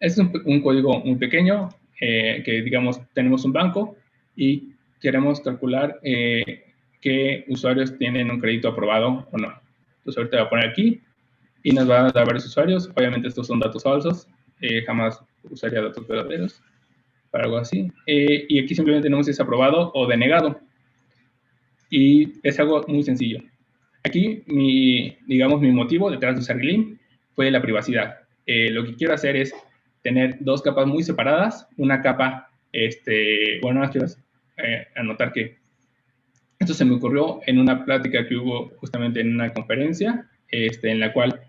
Este es un código muy pequeño, que digamos tenemos un banco y queremos calcular qué usuarios tienen un crédito aprobado o no. Entonces ahorita voy a poner aquí y nos va a dar varios usuarios. Obviamente estos son datos falsos, jamás usaría datos verdaderos. para algo así. Y aquí simplemente tenemos desaprobado o denegado. Y es algo muy sencillo. Aquí, digamos, mi motivo detrás de usar Gleam fue la privacidad. Lo que quiero hacer es tener dos capas muy separadas. Una capa, bueno, quiero anotar que esto se me ocurrió en una plática que hubo justamente en una conferencia, en la cual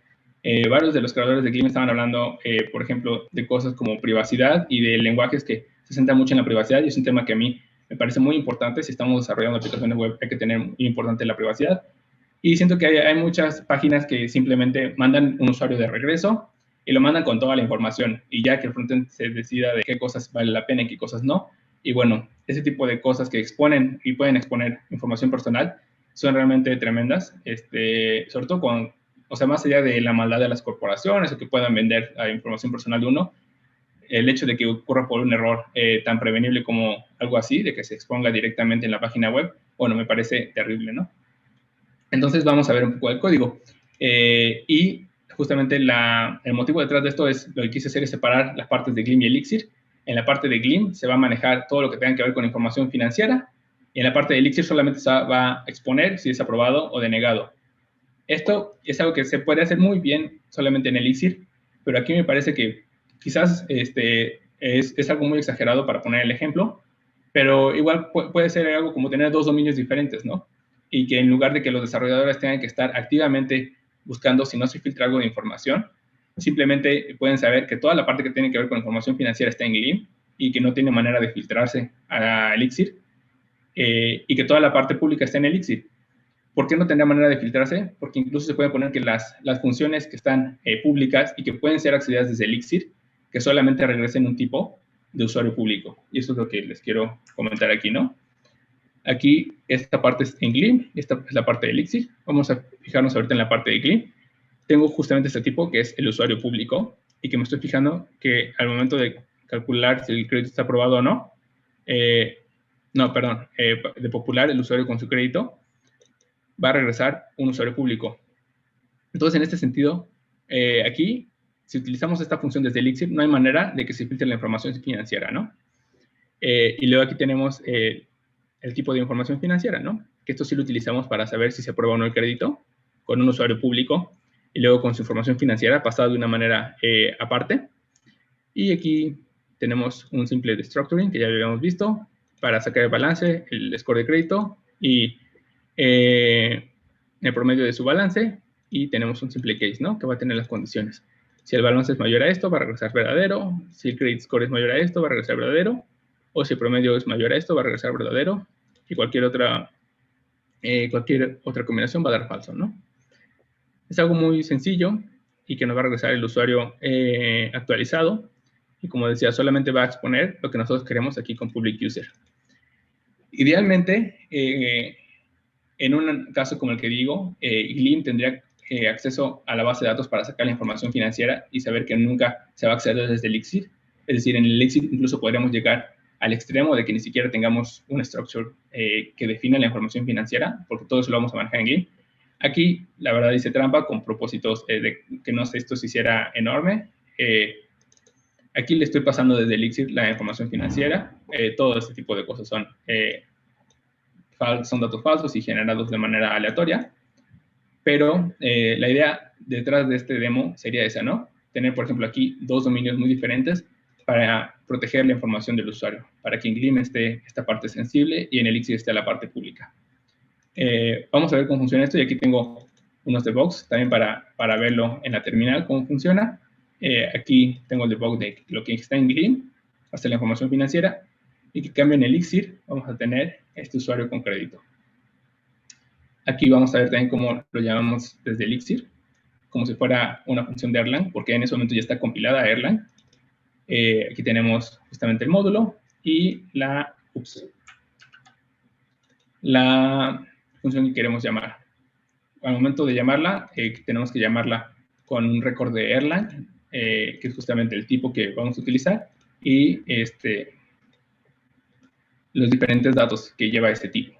varios de los creadores de Gleam estaban hablando, por ejemplo, de cosas como privacidad y de lenguajes que se centran mucho en la privacidad, y es un tema que a mí me parece muy importante. Si estamos desarrollando aplicaciones web, hay que tener muy importante la privacidad. Y siento que hay muchas páginas que simplemente mandan un usuario de regreso y lo mandan con toda la información, y ya que el frontend se decida de qué cosas vale la pena y qué cosas no. Y bueno, ese tipo de cosas que exponen y pueden exponer información personal son realmente tremendas, sobre todo o sea, más allá de la maldad de las corporaciones o que puedan vender información personal de uno, el hecho de que ocurra por un error tan prevenible como algo así, de que se exponga directamente en la página web, bueno, me parece terrible, ¿no? Entonces vamos a ver un poco el código. Y justamente el motivo detrás de esto es, lo que quise hacer es separar las partes de Gleam y Elixir. En la parte de Gleam se va a manejar todo lo que tenga que ver con información financiera, y en la parte de Elixir solamente se va a exponer si es aprobado o denegado. Esto es algo que se puede hacer muy bien solamente en Elixir, pero aquí me parece que quizás es algo muy exagerado para poner el ejemplo, pero igual puede ser algo como tener dos dominios diferentes, ¿no? Y que en lugar de que los desarrolladores tengan que estar activamente buscando si no se filtra algo de información, simplemente pueden saber que toda la parte que tiene que ver con información financiera está en Gleam y que no tiene manera de filtrarse a Elixir, y que toda la parte pública está en Elixir. ¿Por qué no tendría manera de filtrarse? Porque incluso se puede poner que las funciones que están públicas y que pueden ser accedidas desde Elixir, que solamente regresen un tipo de usuario público. Y eso es lo que les quiero comentar aquí, ¿no? Aquí esta parte es en Gleam, esta es la parte de Elixir. Vamos a fijarnos ahorita en la parte de Gleam. Tengo justamente este tipo que es el usuario público, y que me estoy fijando que al momento de calcular si el crédito está aprobado o no, de popular el usuario con su crédito, va a regresar un usuario público. Entonces, en este sentido, aquí, si utilizamos esta función desde Elixir, no hay manera de que se filtre la información financiera, ¿no? Y luego aquí tenemos el tipo de información financiera, ¿no? Que esto sí lo utilizamos para saber si se aprueba o no el crédito con un usuario público, y luego con su información financiera pasada de una manera aparte. Y aquí tenemos un simple destructuring que ya habíamos visto para sacar el balance, el score de crédito y el promedio de su balance, y tenemos un simple case, ¿no? Que va a tener las condiciones. Si el balance es mayor a esto, va a regresar verdadero. Si el credit score es mayor a esto, va a regresar verdadero. O si el promedio es mayor a esto, va a regresar verdadero. Y cualquier otra combinación va a dar falso, ¿no? Es algo muy sencillo y que nos va a regresar el usuario actualizado. Y como decía, solamente va a exponer lo que nosotros queremos aquí con public user. Idealmente, en un caso como el que digo, Gleam tendría acceso a la base de datos para sacar la información financiera y saber que nunca se va a acceder desde Elixir. Es decir, en el Elixir incluso podríamos llegar al extremo de que ni siquiera tengamos un structure que defina la información financiera, porque todo eso lo vamos a manejar en Gleam. Aquí, la verdad, hice trampa con propósitos de que no sé, esto se hiciera enorme. Aquí le estoy pasando desde Elixir la información financiera. Todo este tipo de cosas son datos falsos y generados de manera aleatoria, pero la idea detrás de este demo sería esa, ¿no? Tener, por ejemplo, aquí dos dominios muy diferentes para proteger la información del usuario, para que en Gleam esté esta parte sensible y en Elixir esté la parte pública. Vamos a ver cómo funciona esto, y aquí tengo unos debugs también para verlo en la terminal, cómo funciona. Aquí tengo el debug de lo que está en Gleam, hasta la información financiera, y que cambie en Elixir, vamos a tener este usuario con crédito. Aquí vamos a ver también cómo lo llamamos desde Elixir, como si fuera una función de Erlang, porque en ese momento ya está compilada a Erlang. Aquí tenemos justamente el módulo y la función que queremos llamar. Al momento de llamarla, tenemos que llamarla con un récord de Erlang, que es justamente el tipo que vamos a utilizar, y los diferentes datos que lleva ese tipo.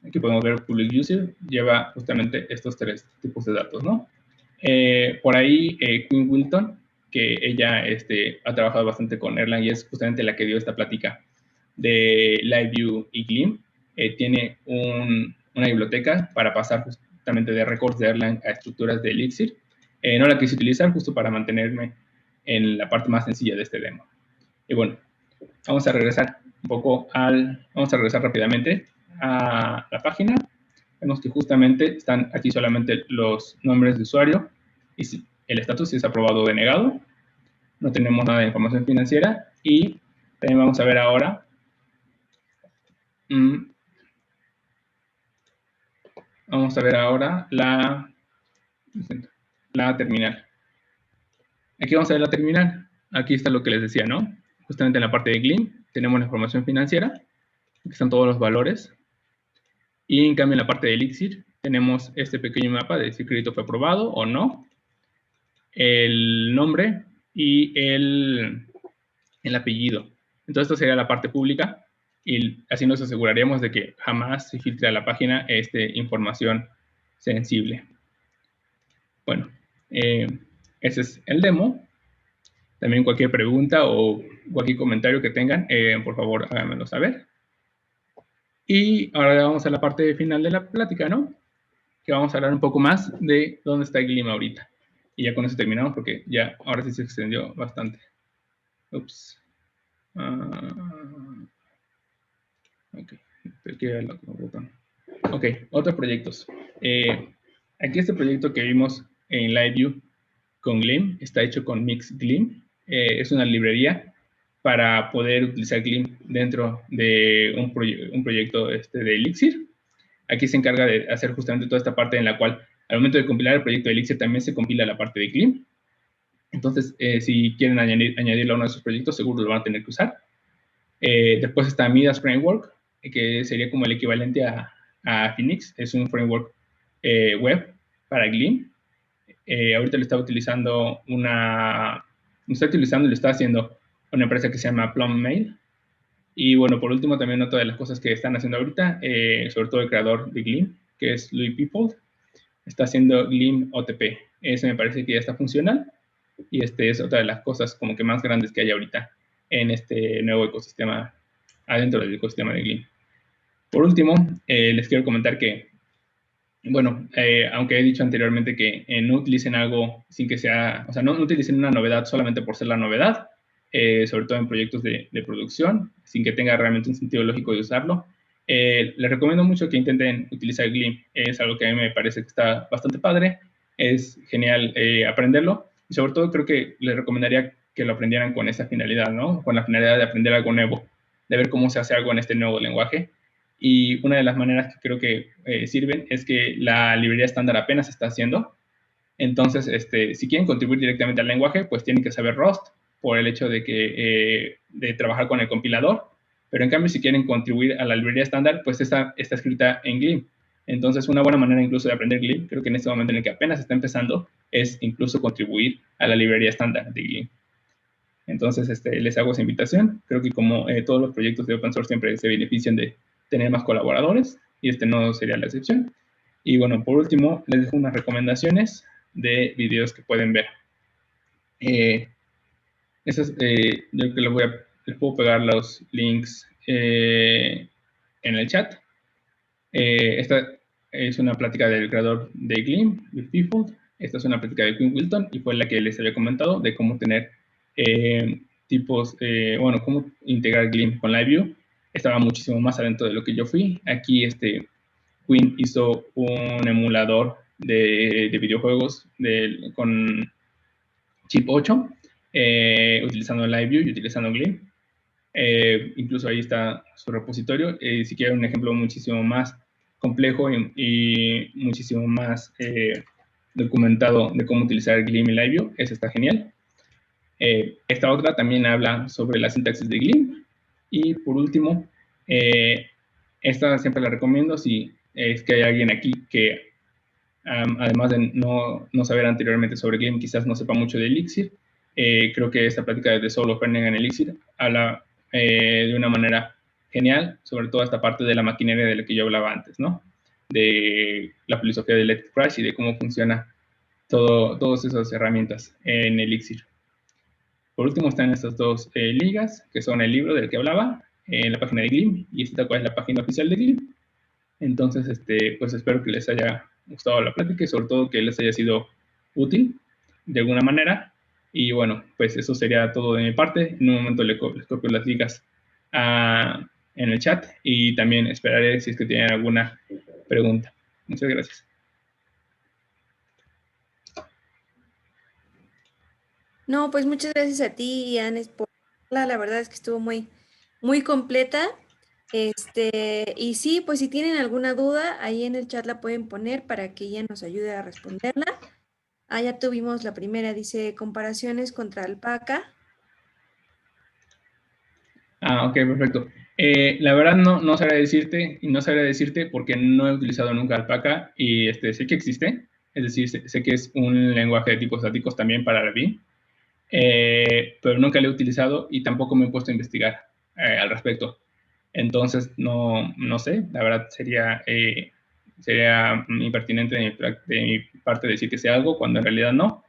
Aquí podemos ver public user, lleva justamente estos tres tipos de datos, ¿no? Por ahí, Quinn Wilton que ella ha trabajado bastante con Erlang y es justamente la que dio esta plática de LiveView y Gleam. Tiene una biblioteca para pasar justamente de records de Erlang a estructuras de Elixir. No la quise utilizar justo para mantenerme en la parte más sencilla de este demo. Y bueno, vamos a regresar vamos a regresar rápidamente a la página. Vemos que justamente están aquí solamente los nombres de usuario y el estatus si es aprobado o denegado. No tenemos nada de información financiera y también vamos a ver ahora la terminal. Aquí vamos a ver la terminal. Aquí está lo que les decía, ¿no? Justamente en la parte de Gleam tenemos la información financiera. Aquí están todos los valores. Y en cambio en la parte de Elixir tenemos este pequeño mapa de si el crédito fue aprobado o no, el nombre y el apellido. Entonces esto sería la parte pública y así nos aseguraríamos de que jamás se filtre a la página información sensible. Bueno, ese es el demo. También cualquier pregunta o cualquier comentario que tengan, por favor háganmelo saber. Y ahora vamos a la parte final de la plática, ¿no? Que vamos a hablar un poco más de dónde está Gleam ahorita. Y ya con eso terminamos porque ya ahora sí se extendió bastante. Ups. Ok, aquí el otro botón. Ok, otros proyectos. Aquí este proyecto que vimos en LiveView con Gleam está hecho con Mix Gleam. Es una librería para poder utilizar Gleam dentro de un proyecto de Elixir. Aquí se encarga de hacer justamente toda esta parte en la cual al momento de compilar el proyecto de Elixir también se compila la parte de Gleam. Entonces, si quieren añadirlo a uno de sus proyectos, seguro lo van a tener que usar. Después está Midas Framework, que sería como el equivalente a Phoenix. Es un framework web para Gleam. Ahorita lo está utilizando lo está haciendo una empresa que se llama PlumMail. Y bueno, por último, también otra de las cosas que están haciendo ahorita, sobre todo el creador de Gleam, que es Louis People, está haciendo Gleam OTP. Ese me parece que ya está funcional y es otra de las cosas como que más grandes que hay ahorita en este nuevo ecosistema, adentro del ecosistema de Gleam. Por último, les quiero comentar que, bueno, aunque he dicho anteriormente que no utilicen algo sin que sea, o sea, no utilicen una novedad solamente por ser la novedad, sobre todo en proyectos de producción, sin que tenga realmente un sentido lógico de usarlo. Les recomiendo mucho que intenten utilizar Gleam. Es algo que a mí me parece que está bastante padre. Es genial aprenderlo. Y sobre todo creo que les recomendaría que lo aprendieran con esa finalidad, ¿no? Con la finalidad de aprender algo nuevo, de ver cómo se hace algo en este nuevo lenguaje. Y una de las maneras que creo que sirven es que la librería estándar apenas se está haciendo. Entonces, si quieren contribuir directamente al lenguaje, pues tienen que saber Rust por el hecho de trabajar con el compilador. Pero en cambio, si quieren contribuir a la librería estándar, pues esta está escrita en Gleam. Entonces, una buena manera incluso de aprender Gleam, creo que en este momento en el que apenas está empezando, es incluso contribuir a la librería estándar de Gleam. Entonces, les hago esa invitación. Creo que como todos los proyectos de open source siempre se benefician de tener más colaboradores, y este no sería la excepción. Y bueno, por último, les dejo unas recomendaciones de videos que pueden ver. Yo creo que les puedo pegar los links en el chat. Esta es una plática del creador de Gleam, Bill Fifield. Esta es una plática de Quinn Wilton y fue la que les había comentado de cómo tener cómo integrar Gleam con LiveView. Estaba muchísimo más adentro de lo que yo fui. Aquí Quinn hizo un emulador de videojuegos con chip 8, utilizando LiveView y utilizando Gleam. Incluso ahí está su repositorio. Si quieren un ejemplo muchísimo más complejo y muchísimo más documentado de cómo utilizar Gleam y LiveView, esa está genial. Esta otra también habla sobre la sintaxis de Gleam. Y por último, esta siempre la recomiendo si es que hay alguien aquí que además de no saber anteriormente sobre Gleam, quizás no sepa mucho de Elixir. Creo que esta plática de The Soul of Learning en Elixir habla de una manera genial sobre toda esta parte de la maquinaria de la que yo hablaba antes, ¿no? De la filosofía de Let It Crash y de cómo funciona todas esas herramientas en Elixir. Por último están estas dos ligas, que son el libro del que hablaba, en la página de Gleam, y esta cual es la página oficial de Gleam. Entonces, pues espero que les haya gustado la plática y sobre todo que les haya sido útil de alguna manera. Y bueno, pues eso sería todo de mi parte. En un momento les copio las ligas en el chat y también esperaré si es que tienen alguna pregunta. Muchas gracias. No, pues muchas gracias a ti, Ian, por la verdad es que estuvo muy, muy completa. Y sí, pues si tienen alguna duda, ahí en el chat la pueden poner para que ella nos ayude a responderla. Ah, ya tuvimos la primera, dice comparaciones contra alpaca. Ok, perfecto. La verdad no sabría decirte, y no sabría decirte porque no he utilizado nunca Alpaca y sé que existe, es decir, sé que es un lenguaje de tipos estáticos también para la BIM, pero nunca lo he utilizado y tampoco me he puesto a investigar al respecto. Entonces, no sé, la verdad sería impertinente de mi parte decir que sé algo cuando en realidad no.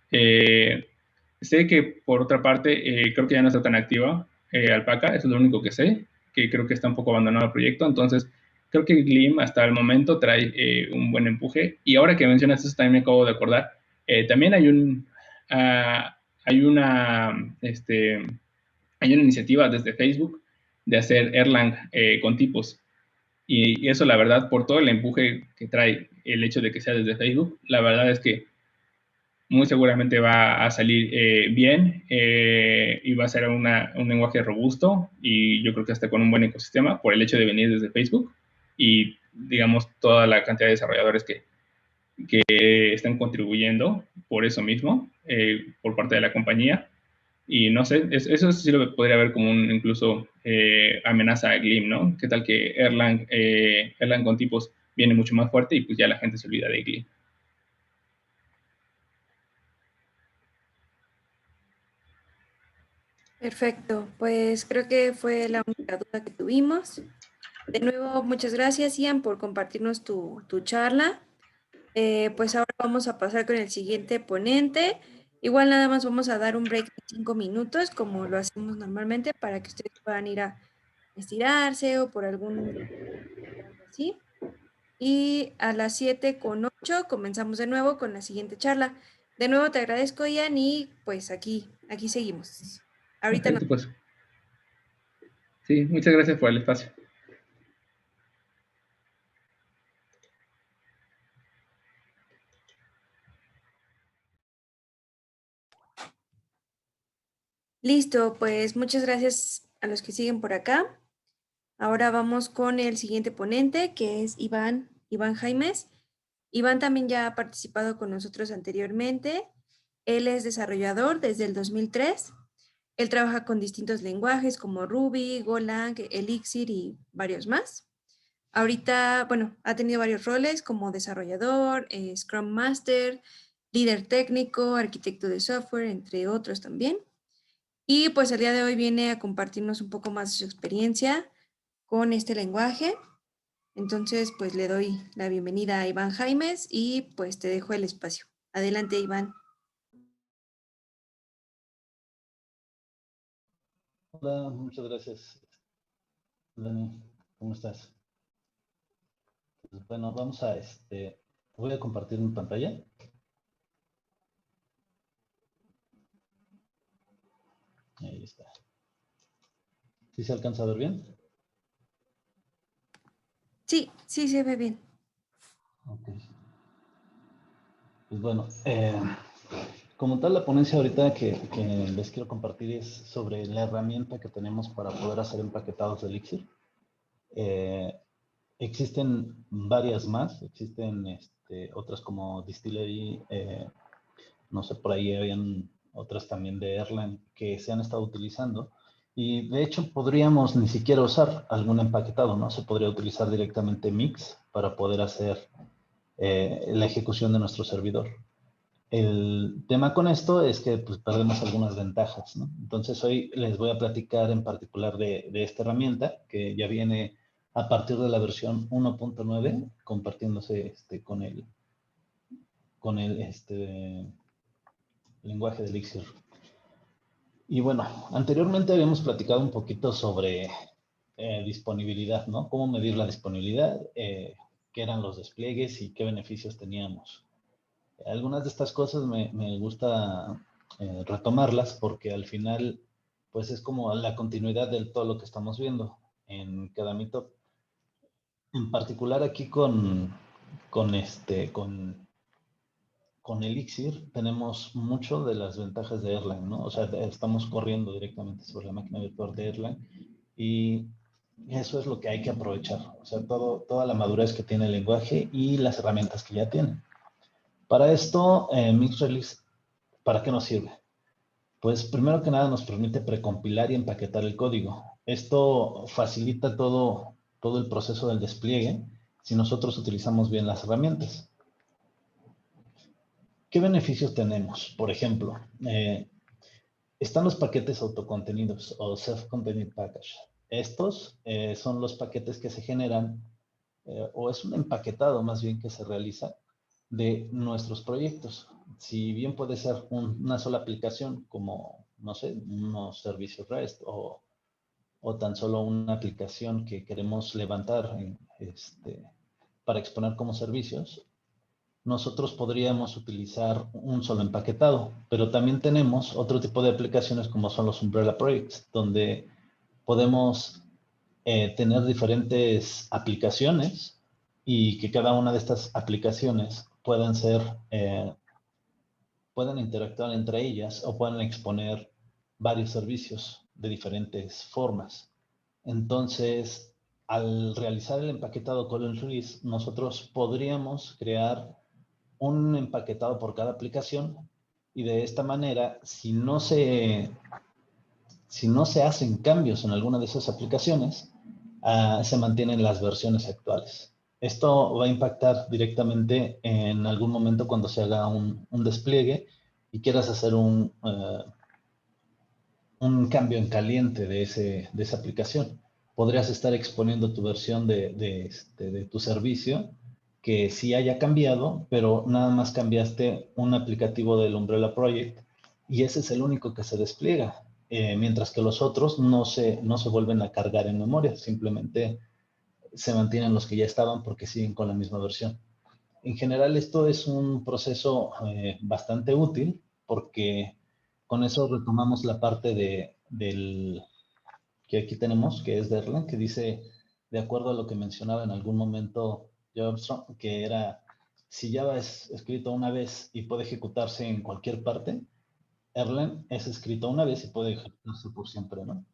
Sé que por otra parte, creo que ya no está tan activa Alpaca, eso es lo único que sé, que creo que está un poco abandonado el proyecto, entonces creo que Gleam hasta el momento trae un buen empuje. Y ahora que mencionas eso, también me acabo de acordar, también ah, hay una, este, hay una iniciativa desde Facebook de hacer Erlang con tipos. Y eso, la verdad, por todo el empuje que trae el hecho de que sea desde Facebook, la verdad es que muy seguramente va a salir bien y va a ser un lenguaje robusto y yo creo que hasta con un buen ecosistema por el hecho de venir desde Facebook y, digamos, toda la cantidad de desarrolladores que están contribuyendo por eso mismo, por parte de la compañía. Y no sé, eso sí lo podría ver como incluso amenaza a Gleam, ¿no? ¿Qué tal que Erlang con tipos viene mucho más fuerte y pues ya la gente se olvida de Gleam? Perfecto, pues creo que fue la única duda que tuvimos. De nuevo, muchas gracias, Ian, por compartirnos tu charla. Pues ahora vamos a pasar con el siguiente ponente. Igual nada más vamos a dar un break de 5 minutos, como lo hacemos normalmente, para que ustedes puedan ir a estirarse o por algún algo así. Y a las 7:08 comenzamos de nuevo con la siguiente charla. De nuevo te agradezco, Ian, y pues aquí seguimos. Ahorita nos... Perfecto, pues sí, muchas gracias por el espacio. Listo, pues muchas gracias a los que siguen por acá. Ahora vamos con el siguiente ponente, que es Iván Jaimes. Iván también ya ha participado con nosotros anteriormente. Él es desarrollador desde el 2003. Él trabaja con distintos lenguajes como Ruby, Golang, Elixir y varios más. Ahorita, bueno, ha tenido varios roles como desarrollador, Scrum Master, líder técnico, arquitecto de software, entre otros también. Y pues el día de hoy viene a compartirnos un poco más de su experiencia con este lenguaje. Entonces, pues le doy la bienvenida a Iván Jaimes y pues te dejo el espacio. Adelante, Iván. Hola, muchas gracias, Dani. ¿Cómo estás? Pues bueno, voy a compartir mi pantalla. Ahí está. ¿Sí se alcanza a ver bien? Sí, sí se ve bien. Ok. Pues bueno, como tal, la ponencia ahorita que les quiero compartir es sobre la herramienta que tenemos para poder hacer empaquetados de Elixir. Existen varias más, existen otras como Distillery, no sé, por ahí habían otras también de Erlang que se han estado utilizando. Y de hecho podríamos ni siquiera usar algún empaquetado, ¿no? Se podría utilizar directamente Mix para poder hacer la ejecución de nuestro servidor. El tema con esto es que pues, perdemos algunas ventajas, ¿no? Entonces hoy les voy a platicar en particular de esta herramienta que ya viene a partir de la versión 1.9 compartiéndose con el lenguaje de Elixir. Y bueno, anteriormente habíamos platicado un poquito sobre disponibilidad, ¿no? Cómo medir la disponibilidad, qué eran los despliegues y qué beneficios teníamos. Algunas de estas cosas me gusta retomarlas porque al final, pues es como la continuidad de todo lo que estamos viendo en cada meetup. En particular aquí con Elixir tenemos mucho de las ventajas de Erlang, ¿no? O sea, estamos corriendo directamente sobre la máquina virtual de Erlang y eso es lo que hay que aprovechar. O sea, toda la madurez que tiene el lenguaje y las herramientas que ya tiene. Para esto, Mixed Release, ¿para qué nos sirve? Pues primero que nada nos permite precompilar y empaquetar el código. Esto facilita todo el proceso del despliegue si nosotros utilizamos bien las herramientas. ¿Qué beneficios tenemos? Por ejemplo, están los paquetes autocontenidos o self-contained package. Estos son los paquetes que se generan, o es un empaquetado más bien que se realiza de nuestros proyectos. Si bien puede ser una sola aplicación, como, no sé, unos servicios REST o tan solo una aplicación que queremos levantar para exponer como servicios, nosotros podríamos utilizar un solo empaquetado, pero también tenemos otro tipo de aplicaciones como son los Umbrella Projects, donde podemos tener diferentes aplicaciones y que cada una de estas aplicaciones puedan interactuar entre ellas o puedan exponer varios servicios de diferentes formas. Entonces, al realizar el empaquetado con el release, nosotros podríamos crear un empaquetado por cada aplicación y de esta manera, si no se hacen cambios en alguna de esas aplicaciones, se mantienen las versiones actuales. Esto va a impactar directamente en algún momento cuando se haga un despliegue y quieras hacer un cambio en caliente de esa aplicación. Podrías estar exponiendo tu versión de tu servicio que sí haya cambiado, pero nada más cambiaste un aplicativo del Umbrella Project y ese es el único que se despliega, mientras que los otros no se vuelven a cargar en memoria, simplemente se mantienen los que ya estaban porque siguen con la misma versión. En general esto es un proceso bastante útil porque con eso retomamos la parte del que aquí tenemos, que es de Erlang, que dice, de acuerdo a lo que mencionaba en algún momento Joe Armstrong, que era, si Java es escrito una vez y puede ejecutarse en cualquier parte, Erlang es escrito una vez y puede ejecutarse por siempre, ¿no?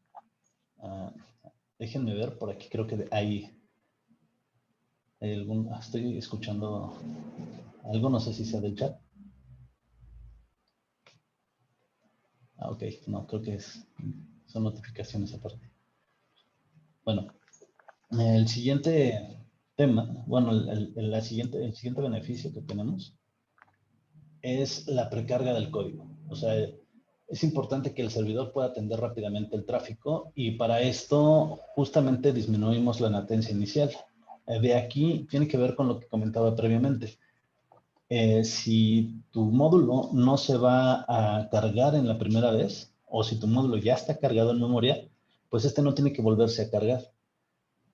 Déjenme ver, por aquí creo que hay algún, estoy escuchando algo, no sé si sea del chat. Ok, no, creo que son notificaciones aparte. Bueno, el siguiente tema, bueno, el siguiente beneficio que tenemos es la precarga del código. O sea, es importante que el servidor pueda atender rápidamente el tráfico y para esto justamente disminuimos la latencia inicial. De aquí tiene que ver con lo que comentaba previamente. Si tu módulo no se va a cargar en la primera vez, o si tu módulo ya está cargado en memoria, pues este no tiene que volverse a cargar.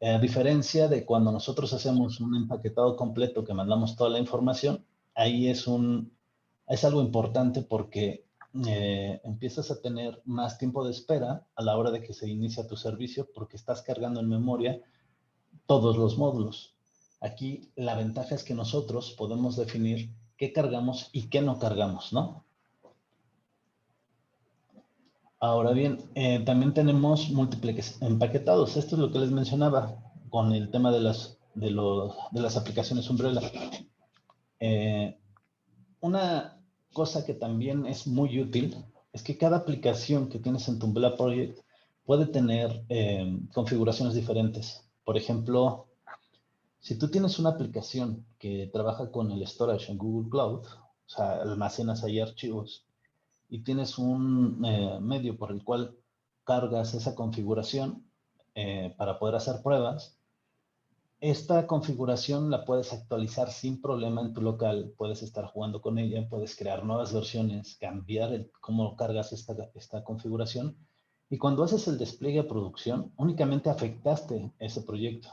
A diferencia de cuando nosotros hacemos un empaquetado completo que mandamos toda la información, ahí es algo importante porque empiezas a tener más tiempo de espera a la hora de que se inicia tu servicio porque estás cargando en memoria todos los módulos. Aquí la ventaja es que nosotros podemos definir qué cargamos y qué no cargamos, ¿no? Ahora bien, también tenemos múltiples empaquetados. Esto es lo que les mencionaba con el tema de las aplicaciones Umbrella. Una cosa que también es muy útil es que cada aplicación que tienes en tu Umbrella Project puede tener configuraciones diferentes. Por ejemplo, si tú tienes una aplicación que trabaja con el storage en Google Cloud, o sea, almacenas ahí archivos, y tienes un medio por el cual cargas esa configuración para poder hacer pruebas, Esta configuración la puedes actualizar sin problema en tu local, puedes estar jugando con ella, puedes crear nuevas versiones, cambiar cómo cargas esta configuración, y cuando haces el despliegue a producción, únicamente afectaste ese proyecto.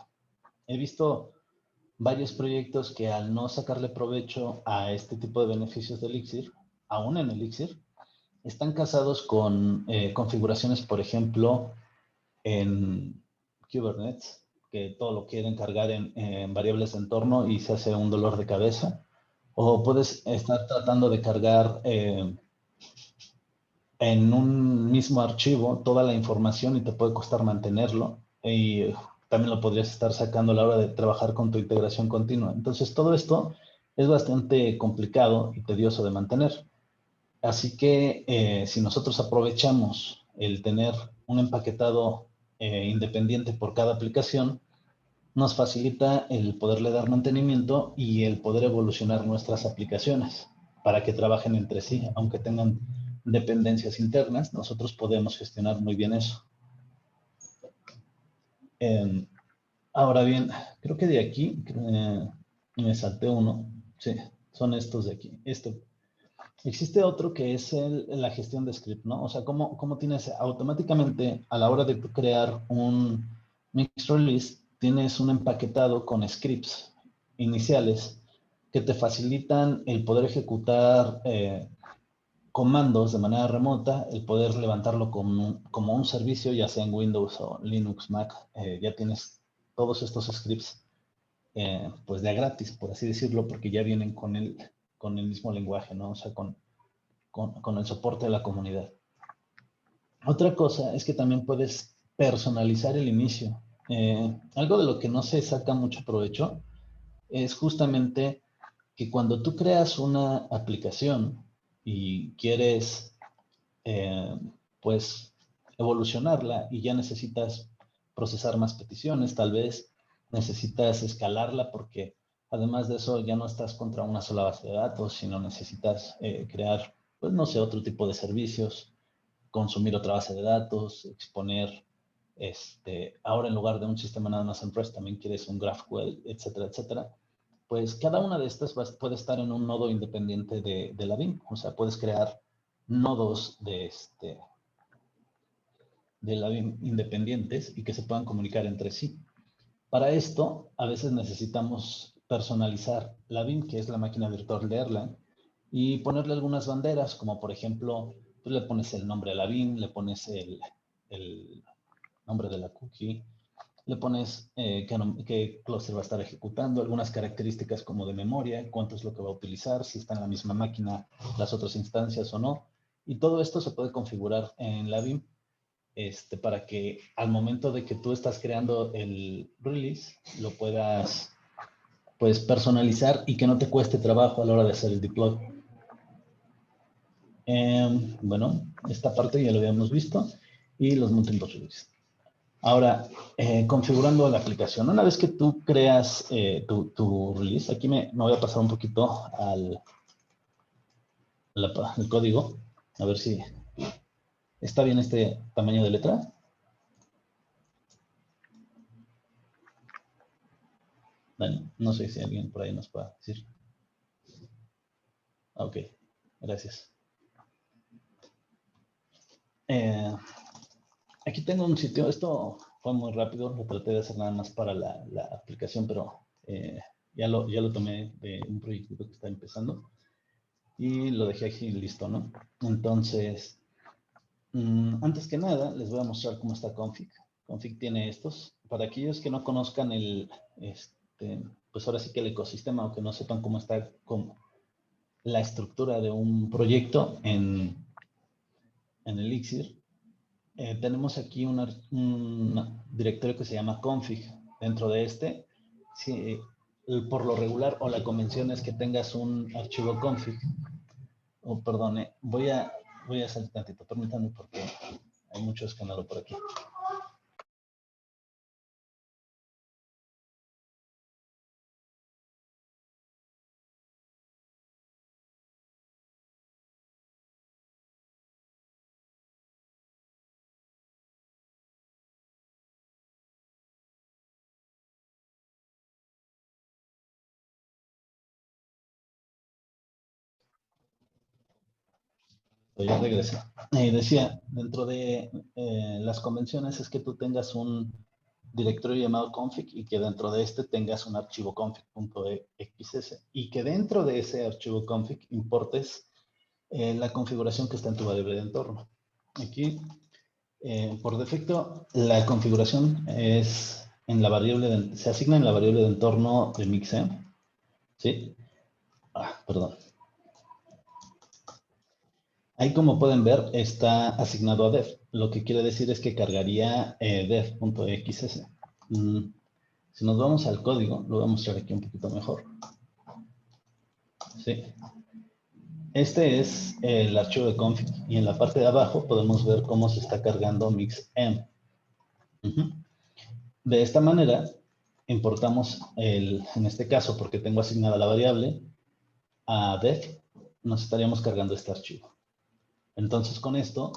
He visto varios proyectos que al no sacarle provecho a este tipo de beneficios de Elixir, aún en Elixir, están casados con configuraciones, por ejemplo, en Kubernetes, que todo lo quieren cargar en variables de entorno y se hace un dolor de cabeza. O puedes estar tratando de cargar en un mismo archivo toda la información y te puede costar mantenerlo. Y también lo podrías estar sacando a la hora de trabajar con tu integración continua. Entonces, todo esto es bastante complicado y tedioso de mantener. Así que si nosotros aprovechamos el tener un empaquetado independiente por cada aplicación, nos facilita el poderle dar mantenimiento y el poder evolucionar nuestras aplicaciones para que trabajen entre sí, aunque tengan dependencias internas, nosotros podemos gestionar muy bien eso. Ahora bien, creo que de aquí me salté uno. Sí, son estos de aquí. Existe otro que es la gestión de script, ¿no? O sea, cómo tienes automáticamente a la hora de crear un mix release, tienes un empaquetado con scripts iniciales que te facilitan el poder ejecutar comandos de manera remota, el poder levantarlo como un servicio, ya sea en Windows o Linux, Mac, ya tienes todos estos scripts pues de a gratis, por así decirlo, porque ya vienen con el mismo lenguaje, ¿no? O sea, con el soporte de la comunidad. Otra cosa es que también puedes personalizar el inicio. Algo de lo que no se saca mucho provecho es justamente que cuando tú creas una aplicación y quieres pues evolucionarla y ya necesitas procesar más peticiones, tal vez necesitas escalarla porque además de eso ya no estás contra una sola base de datos, sino necesitas crear, pues no sé, otro tipo de servicios, consumir otra base de datos, exponer, ahora en lugar de un sistema nada más en REST también quieres un GraphQL, etcétera, etcétera. Pues cada una de estas puede estar en un nodo independiente de la BIM. O sea, puedes crear nodos de la BIM independientes y que se puedan comunicar entre sí. Para esto, a veces necesitamos personalizar la BIM, que es la máquina virtual de Erlang, y ponerle algunas banderas, como por ejemplo, tú le pones el nombre a la BIM, le pones el nombre de la cookie, le pones qué cluster va a estar ejecutando, algunas características como de memoria, cuánto es lo que va a utilizar, si está en la misma máquina las otras instancias o no. Y todo esto se puede configurar en la BIM para que al momento de que tú estás creando el release, lo puedas pues personalizar y que no te cueste trabajo a la hora de hacer el deploy. Bueno, esta parte ya lo habíamos visto y los multiple release. Ahora, configurando la aplicación. Una vez que tú creas tu release, aquí me voy a pasar un poquito al código, a ver si está bien este tamaño de letra. Dani, no sé si alguien por ahí nos puede decir. Ok, gracias. Aquí tengo un sitio, esto fue muy rápido, lo traté de hacer nada más para la aplicación, pero ya lo tomé de un proyecto que está empezando y lo dejé aquí listo, ¿no? Entonces, antes que nada, les voy a mostrar cómo está Config. Config tiene estos. Para aquellos que no conozcan pues ahora sí que el ecosistema o que no sepan cómo está la estructura de un proyecto en Elixir, tenemos aquí un directorio que se llama config. Dentro de si, por lo regular o la convención es que tengas un archivo config. Perdone, voy a salir tantito, permítanme porque hay mucho escándalo por aquí. Ya regresé. Decía, dentro de las convenciones es que tú tengas un directorio llamado config y que dentro de este tengas un archivo config.xs y que dentro de ese archivo config importes la configuración que está en tu variable de entorno. Aquí, por defecto, la configuración es en la variable se asigna en la variable de entorno de Mixem, ¿sí? Perdón. Ahí, como pueden ver, está asignado a dev. Lo que quiere decir es que cargaría dev.xs. Si nos vamos al código, lo voy a mostrar aquí un poquito mejor. ¿Sí? Este es el archivo de config y en la parte de abajo podemos ver cómo se está cargando mixem. De esta manera, importamos en este caso, porque tengo asignada la variable, a dev, nos estaríamos cargando este archivo. Entonces, con esto,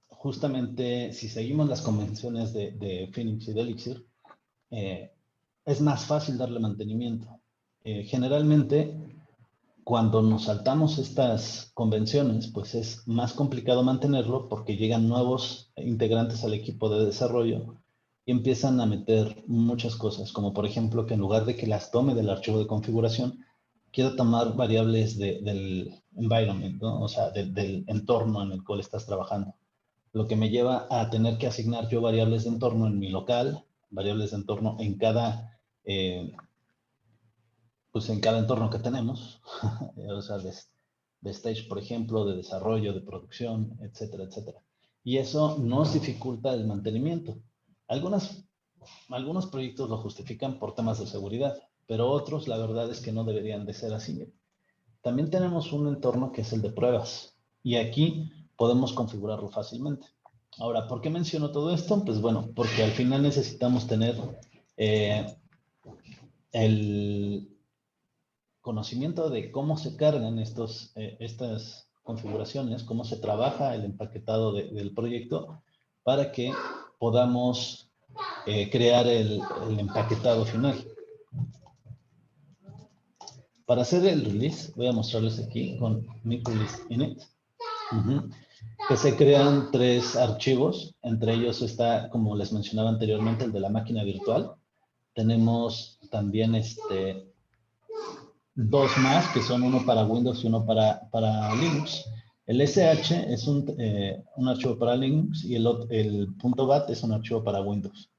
justamente, si seguimos las convenciones de Phoenix y de Elixir, es más fácil darle mantenimiento. Generalmente, cuando nos saltamos estas convenciones, pues es más complicado mantenerlo porque llegan nuevos integrantes al equipo de desarrollo y empiezan a meter muchas cosas, como por ejemplo que en lugar de que las tome del archivo de configuración, quiero tomar variables del environment, ¿no? O sea, del entorno en el cual estás trabajando. Lo que me lleva a tener que asignar yo variables de entorno en mi local, variables de entorno en cada pues en cada entorno que tenemos, o sea, de stage, por ejemplo, de desarrollo, de producción, etcétera, etcétera. Y eso nos dificulta el mantenimiento. Algunos proyectos lo justifican por temas de seguridad, pero otros, la verdad es que no deberían de ser así. También tenemos un entorno que es el de pruebas, y aquí podemos configurarlo fácilmente. Ahora, ¿por qué menciono todo esto? Pues bueno, porque al final necesitamos tener el conocimiento de cómo se cargan estas configuraciones, cómo se trabaja el empaquetado del proyecto para que podamos crear el empaquetado final. Para hacer el release, voy a mostrarles aquí con mi release init, que se crean 3 archivos. Entre ellos está, como les mencionaba anteriormente, el de la máquina virtual. Tenemos también 2 más, que son uno para Windows y uno para Linux. El SH es un archivo para Linux y el .bat es un archivo para Windows.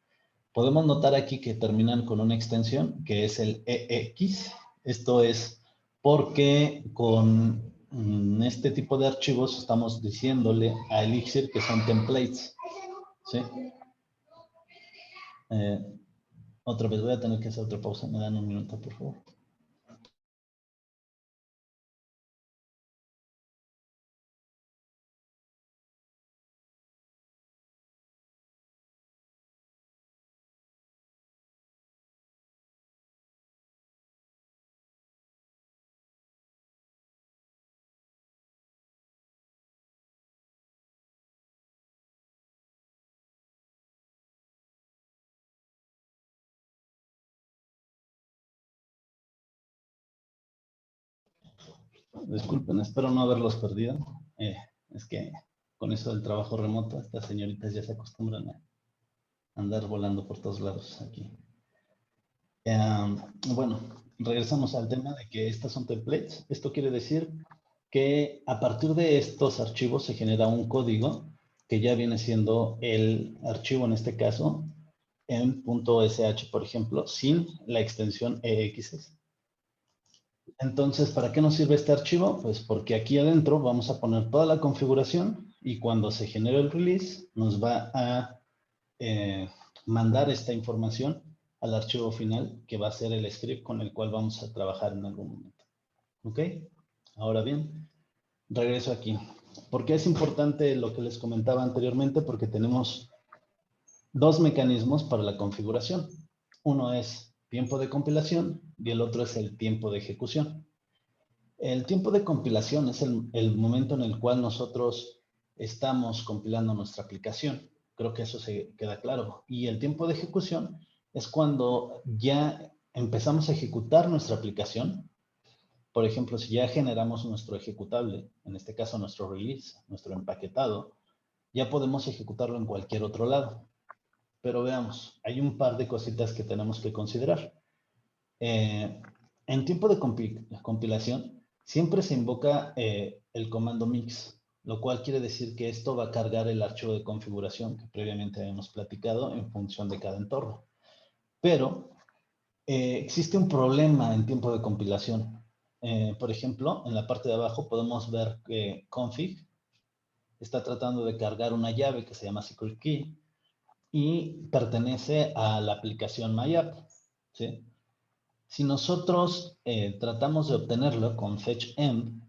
Podemos notar aquí que terminan con una extensión que es el EX. Esto es porque con este tipo de archivos estamos diciéndole a Elixir que son templates. ¿Sí? Otra vez voy a tener que hacer otra pausa. Me dan un minuto, por favor. Disculpen, espero no haberlos perdido. Es que con eso del trabajo remoto, estas señoritas ya se acostumbran a andar volando por todos lados aquí. Bueno, regresamos al tema de que estas son templates. Esto quiere decir que a partir de estos archivos se genera un código que ya viene siendo el archivo, en este caso, en .sh, por ejemplo, sin la extensión EXS. Entonces, ¿para qué nos sirve este archivo? Pues porque aquí adentro vamos a poner toda la configuración y cuando se genere el release nos va a mandar esta información al archivo final que va a ser el script con el cual vamos a trabajar en algún momento. ¿Ok? Ahora bien, regreso aquí. ¿Por qué es importante lo que les comentaba anteriormente? Porque tenemos 2 mecanismos para la configuración. Uno es tiempo de compilación y el otro es el tiempo de ejecución. El tiempo de compilación es el momento en el cual nosotros estamos compilando nuestra aplicación. Creo que eso se queda claro. Y el tiempo de ejecución es cuando ya empezamos a ejecutar nuestra aplicación Por ejemplo, si ya generamos nuestro ejecutable, en este caso nuestro release, nuestro empaquetado, ya podemos ejecutarlo en cualquier otro lado. Pero veamos, hay un par de cositas que tenemos que considerar. En tiempo de compilación, siempre se invoca el comando mix, lo cual quiere decir que esto va a cargar el archivo de configuración que previamente habíamos platicado en función de cada entorno. Pero existe un problema en tiempo de compilación. Por ejemplo, en la parte de abajo podemos ver que config está tratando de cargar una llave que se llama secret key y pertenece a la aplicación MyApp, ¿sí? Si nosotros tratamos de obtenerlo con fetch-env,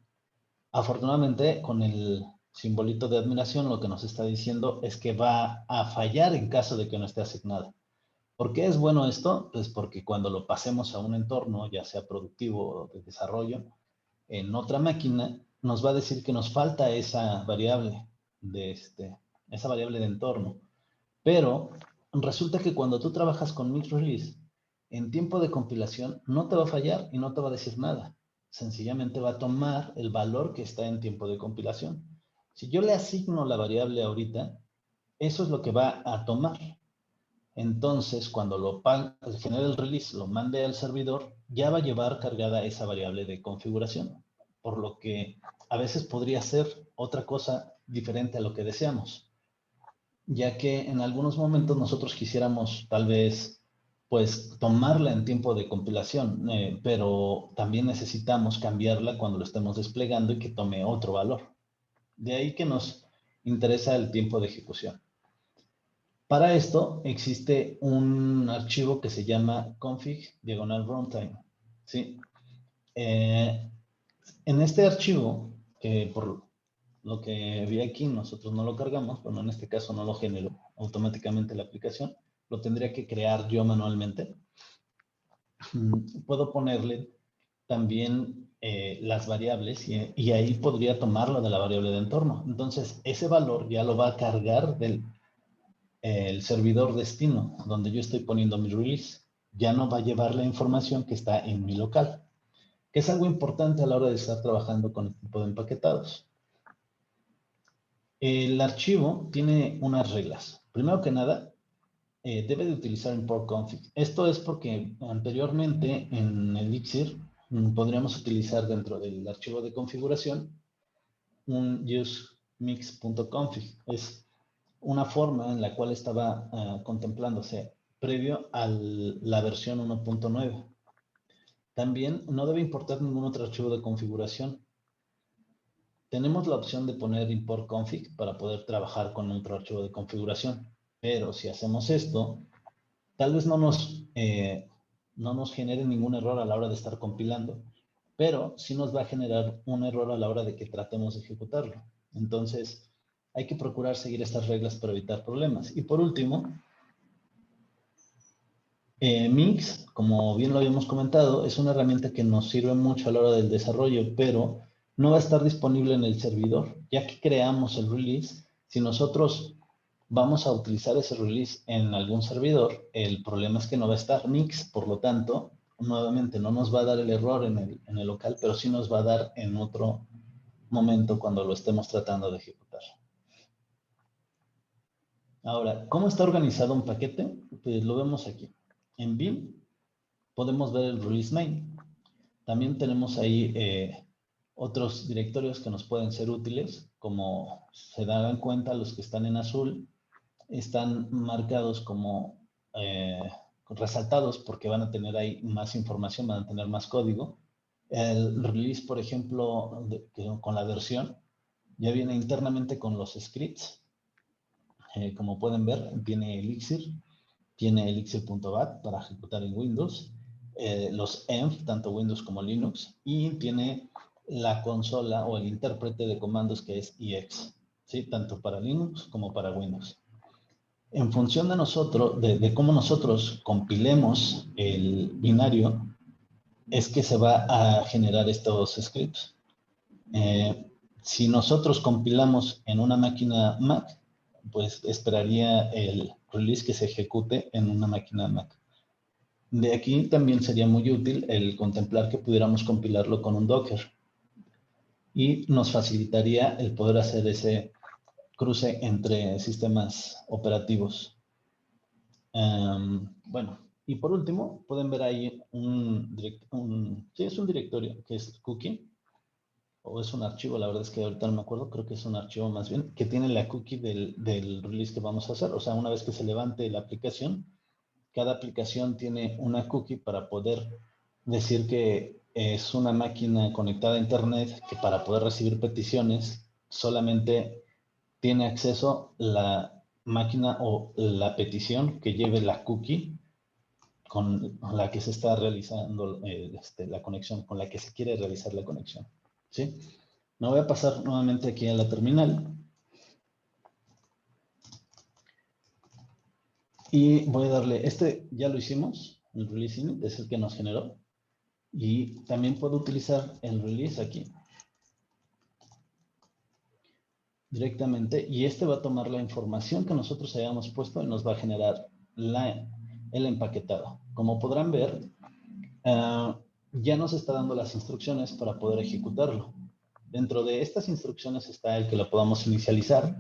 afortunadamente con el simbolito de admiración lo que nos está diciendo es que va a fallar en caso de que no esté asignado. ¿Por qué es bueno esto? Pues porque cuando lo pasemos a un entorno, ya sea productivo o de desarrollo, en otra máquina, nos va a decir que nos falta esa variable de entorno. Pero resulta que cuando tú trabajas con mix release, en tiempo de compilación no te va a fallar y no te va a decir nada. Sencillamente va a tomar el valor que está en tiempo de compilación. Si yo le asigno la variable ahorita, eso es lo que va a tomar. Entonces, cuando lo genere el release, lo mande al servidor, ya va a llevar cargada esa variable de configuración. Por lo que a veces podría ser otra cosa diferente a lo que deseamos, ya que en algunos momentos nosotros quisiéramos tal vez pues tomarla en tiempo de compilación, pero también necesitamos cambiarla cuando lo estemos desplegando y que tome otro valor. De ahí que nos interesa el tiempo de ejecución. Para esto existe un archivo que se llama config-runtime, ¿sí? En este archivo, que por lo que vi aquí nosotros no lo cargamos, bueno, en este caso no lo generó automáticamente la aplicación, lo tendría que crear yo manualmente. Puedo ponerle también las variables y ahí podría tomarlo de la variable de entorno. Entonces, ese valor ya lo va a cargar el servidor destino, donde yo estoy poniendo mi release. Ya no va a llevar la información que está en mi local, que es algo importante a la hora de estar trabajando con el tipo de empaquetados. El archivo tiene unas reglas. Primero que nada, debe de utilizar import config. Esto es porque anteriormente en Elixir podríamos utilizar dentro del archivo de configuración un usemix.config. Es una forma en la cual estaba contemplándose previo a la versión 1.9. También no debe importar ningún otro archivo de configuración. Tenemos la opción de poner import config para poder trabajar con otro archivo de configuración, pero si hacemos esto, tal vez no nos genere ningún error a la hora de estar compilando, pero sí nos va a generar un error a la hora de que tratemos de ejecutarlo. Entonces, hay que procurar seguir estas reglas para evitar problemas. Y por último, Mix, como bien lo habíamos comentado, es una herramienta que nos sirve mucho a la hora del desarrollo, pero no va a estar disponible en el servidor. Ya que creamos el release, si nosotros vamos a utilizar ese release en algún servidor, el problema es que no va a estar Mix, por lo tanto, nuevamente no nos va a dar el error en el local, pero sí nos va a dar en otro momento cuando lo estemos tratando de ejecutar. Ahora, ¿cómo está organizado un paquete? Pues lo vemos aquí. En bin podemos ver el release main. También tenemos ahí otros directorios que nos pueden ser útiles, como se dan cuenta los que están en azul, están marcados como resaltados porque van a tener ahí más información, van a tener más código. El release, por ejemplo, con la versión, ya viene internamente con los scripts. Como pueden ver, tiene Elixir, tiene elixir.bat para ejecutar en Windows, los env, tanto Windows como Linux, y tiene la consola o el intérprete de comandos que es EX, ¿sí? Tanto para Linux como para Windows. En función de nosotros, de cómo nosotros compilemos el binario, es que se va a generar estos scripts. Si nosotros compilamos en una máquina Mac, pues esperaría el release que se ejecute en una máquina Mac. De aquí también sería muy útil el contemplar que pudiéramos compilarlo con un Docker y nos facilitaría el poder hacer ese cruce entre sistemas operativos. Bueno, y por último, pueden ver ahí sí, es un directorio que es cookie, o es un archivo, la verdad es que ahorita no me acuerdo, creo que es un archivo más bien, que tiene la cookie del release que vamos a hacer. O sea, una vez que se levante la aplicación, cada aplicación tiene una cookie para poder decir que es una máquina conectada a Internet, que para poder recibir peticiones solamente tiene acceso la máquina o la petición que lleve la cookie con la que se está realizando la conexión, con la que se quiere realizar la conexión. ¿Sí? Me voy a pasar nuevamente aquí a la terminal. Y voy a darle, ya lo hicimos, el release init es el que nos generó. Y también puedo utilizar el release aquí directamente. Y este va a tomar la información que nosotros hayamos puesto y nos va a generar el empaquetado. Como podrán ver, ya nos está dando las instrucciones para poder ejecutarlo. Dentro de estas instrucciones está el que lo podamos inicializar,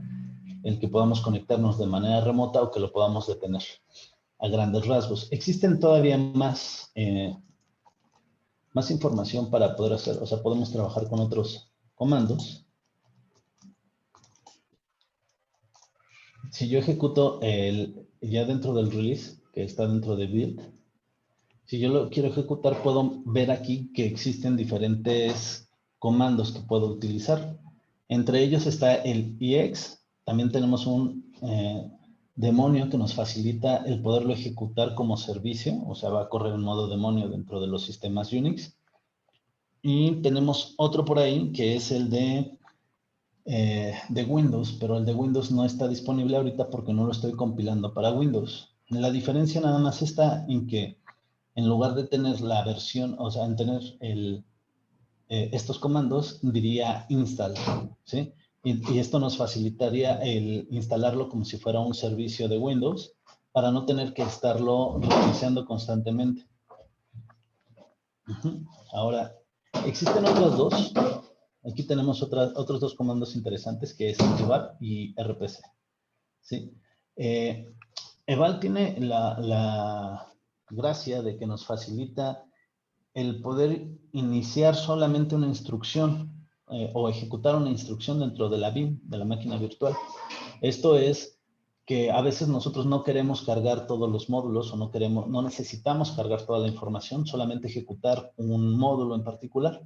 el que podamos conectarnos de manera remota o que lo podamos detener a grandes rasgos. Existen todavía más información para poder hacer, o sea, podemos trabajar con otros comandos. Si yo ejecuto ya dentro del release, que está dentro de build, si yo lo quiero ejecutar, puedo ver aquí que existen diferentes comandos que puedo utilizar. Entre ellos está el EX. También tenemos un demonio que nos facilita el poderlo ejecutar como servicio, o sea, va a correr en modo demonio dentro de los sistemas Unix. Y tenemos otro por ahí que es el de Windows, pero el de Windows no está disponible ahorita porque no lo estoy compilando para Windows. La diferencia nada más está en que en lugar de tener la versión, o sea, en tener estos comandos, diría install, ¿sí? Y esto nos facilitaría el instalarlo como si fuera un servicio de Windows para no tener que estarlo reiniciando constantemente. Ahora, existen otros dos. Aquí tenemos otros dos comandos interesantes, que es eval y rpc. ¿Sí? Eval tiene la gracia de que nos facilita el poder iniciar solamente una instrucción o ejecutar una instrucción dentro de la BIM, de la máquina virtual. Esto es que a veces nosotros no queremos cargar todos los módulos o no necesitamos cargar toda la información, solamente ejecutar un módulo en particular.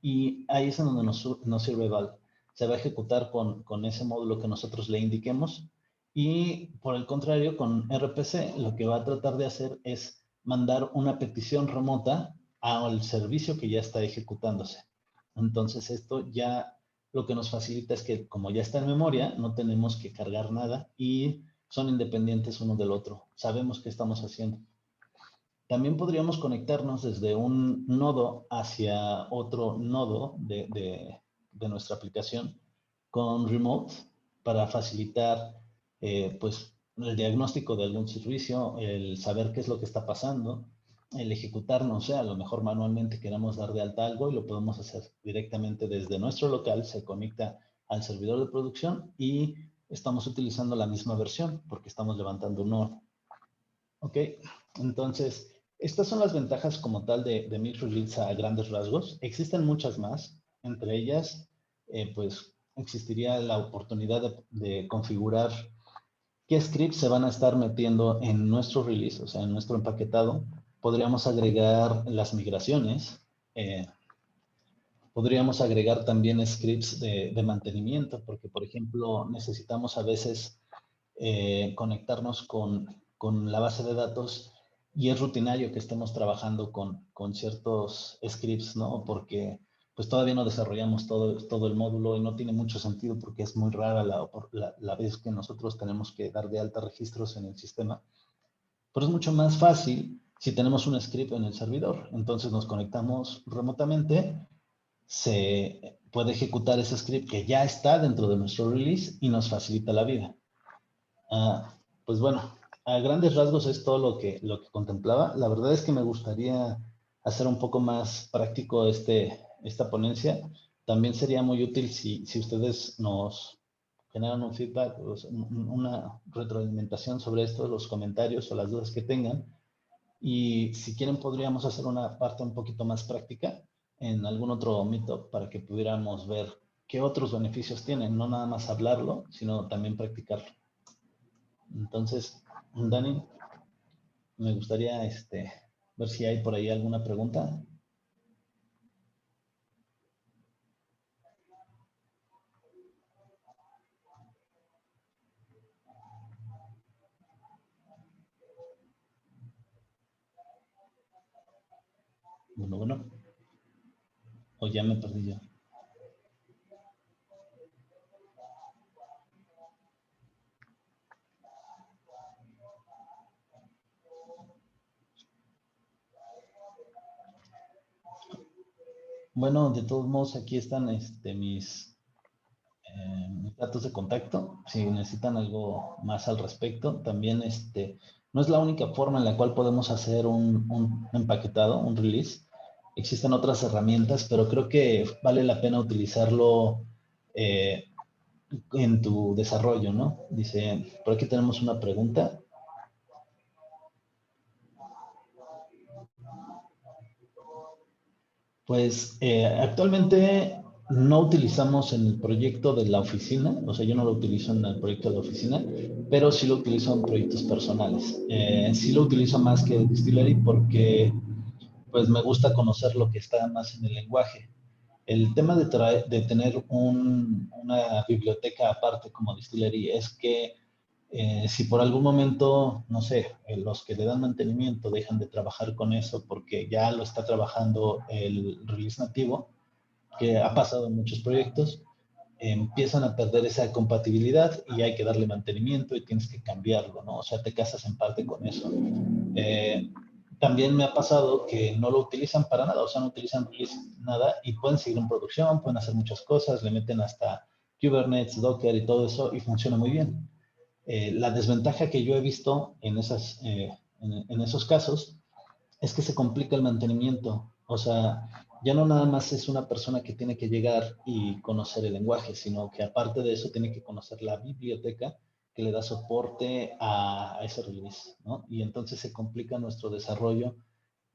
Y ahí es en donde nos sirve eval. Se va a ejecutar con ese módulo que nosotros le indiquemos. Y por el contrario, con RPC, lo que va a tratar de hacer es mandar una petición remota al servicio que ya está ejecutándose. Entonces, esto ya lo que nos facilita es que, como ya está en memoria, no tenemos que cargar nada y son independientes uno del otro. Sabemos qué estamos haciendo. También podríamos conectarnos desde un nodo hacia otro nodo de nuestra aplicación con remote para facilitar pues, el diagnóstico de algún servicio, el saber qué es lo que está pasando, el ejecutar, no sé, a lo mejor manualmente queramos dar de alta algo y lo podemos hacer directamente desde nuestro local, se conecta al servidor de producción y estamos utilizando la misma versión porque estamos levantando un nodo. Ok, entonces, estas son las ventajas como tal de microgrids a grandes rasgos. Existen muchas más. Entre ellas, pues, existiría la oportunidad de configurar qué scripts se van a estar metiendo en nuestro release, o sea, en nuestro empaquetado. Podríamos agregar las migraciones. Podríamos agregar también scripts de mantenimiento, porque, por ejemplo, necesitamos a veces conectarnos con la base de datos y es rutinario que estemos trabajando con ciertos scripts, ¿no? Porque pues todavía no desarrollamos todo el módulo y no tiene mucho sentido porque es muy rara la vez que nosotros tenemos que dar de alta registros en el sistema. Pero es mucho más fácil si tenemos un script en el servidor. Entonces nos conectamos remotamente, se puede ejecutar ese script que ya está dentro de nuestro release y nos facilita la vida. Pues bueno, a grandes rasgos es todo lo que contemplaba. La verdad es que me gustaría hacer un poco más práctico esta ponencia. También sería muy útil si ustedes nos generan un feedback, una retroalimentación sobre esto, los comentarios o las dudas que tengan. Y si quieren, podríamos hacer una parte un poquito más práctica en algún otro meetup para que pudiéramos ver qué otros beneficios tienen, no nada más hablarlo, sino también practicarlo. Entonces, Dani, me gustaría ver si hay por ahí alguna pregunta. Bueno. O ya me perdí yo. Bueno, de todos modos, aquí están mis datos de contacto. Si necesitan algo más al respecto, también no es la única forma en la cual podemos hacer un empaquetado, un release. Existen otras herramientas, pero creo que vale la pena utilizarlo en tu desarrollo, ¿no? Dice, por aquí tenemos una pregunta. Pues actualmente no utilizamos en el proyecto de la oficina, o sea, yo no lo utilizo en el proyecto de la oficina, pero sí lo utilizo en proyectos personales. Sí lo utilizo más que Distillery porque pues me gusta conocer lo que está más en el lenguaje. El tema de tener una biblioteca aparte como Distillery es que si por algún momento, no sé, los que le dan mantenimiento dejan de trabajar con eso porque ya lo está trabajando el release nativo, que ha pasado en muchos proyectos, empiezan a perder esa compatibilidad y hay que darle mantenimiento y tienes que cambiarlo, ¿no? O sea, te casas en parte con eso. También me ha pasado que no lo utilizan para nada, o sea, no utilizan nada y pueden seguir en producción, pueden hacer muchas cosas, le meten hasta Kubernetes, Docker y todo eso y funciona muy bien. La desventaja que yo he visto en esos casos es que se complica el mantenimiento. O sea, ya no nada más es una persona que tiene que llegar y conocer el lenguaje, sino que aparte de eso tiene que conocer la biblioteca que le da soporte a ese release, ¿no? Y entonces se complica nuestro desarrollo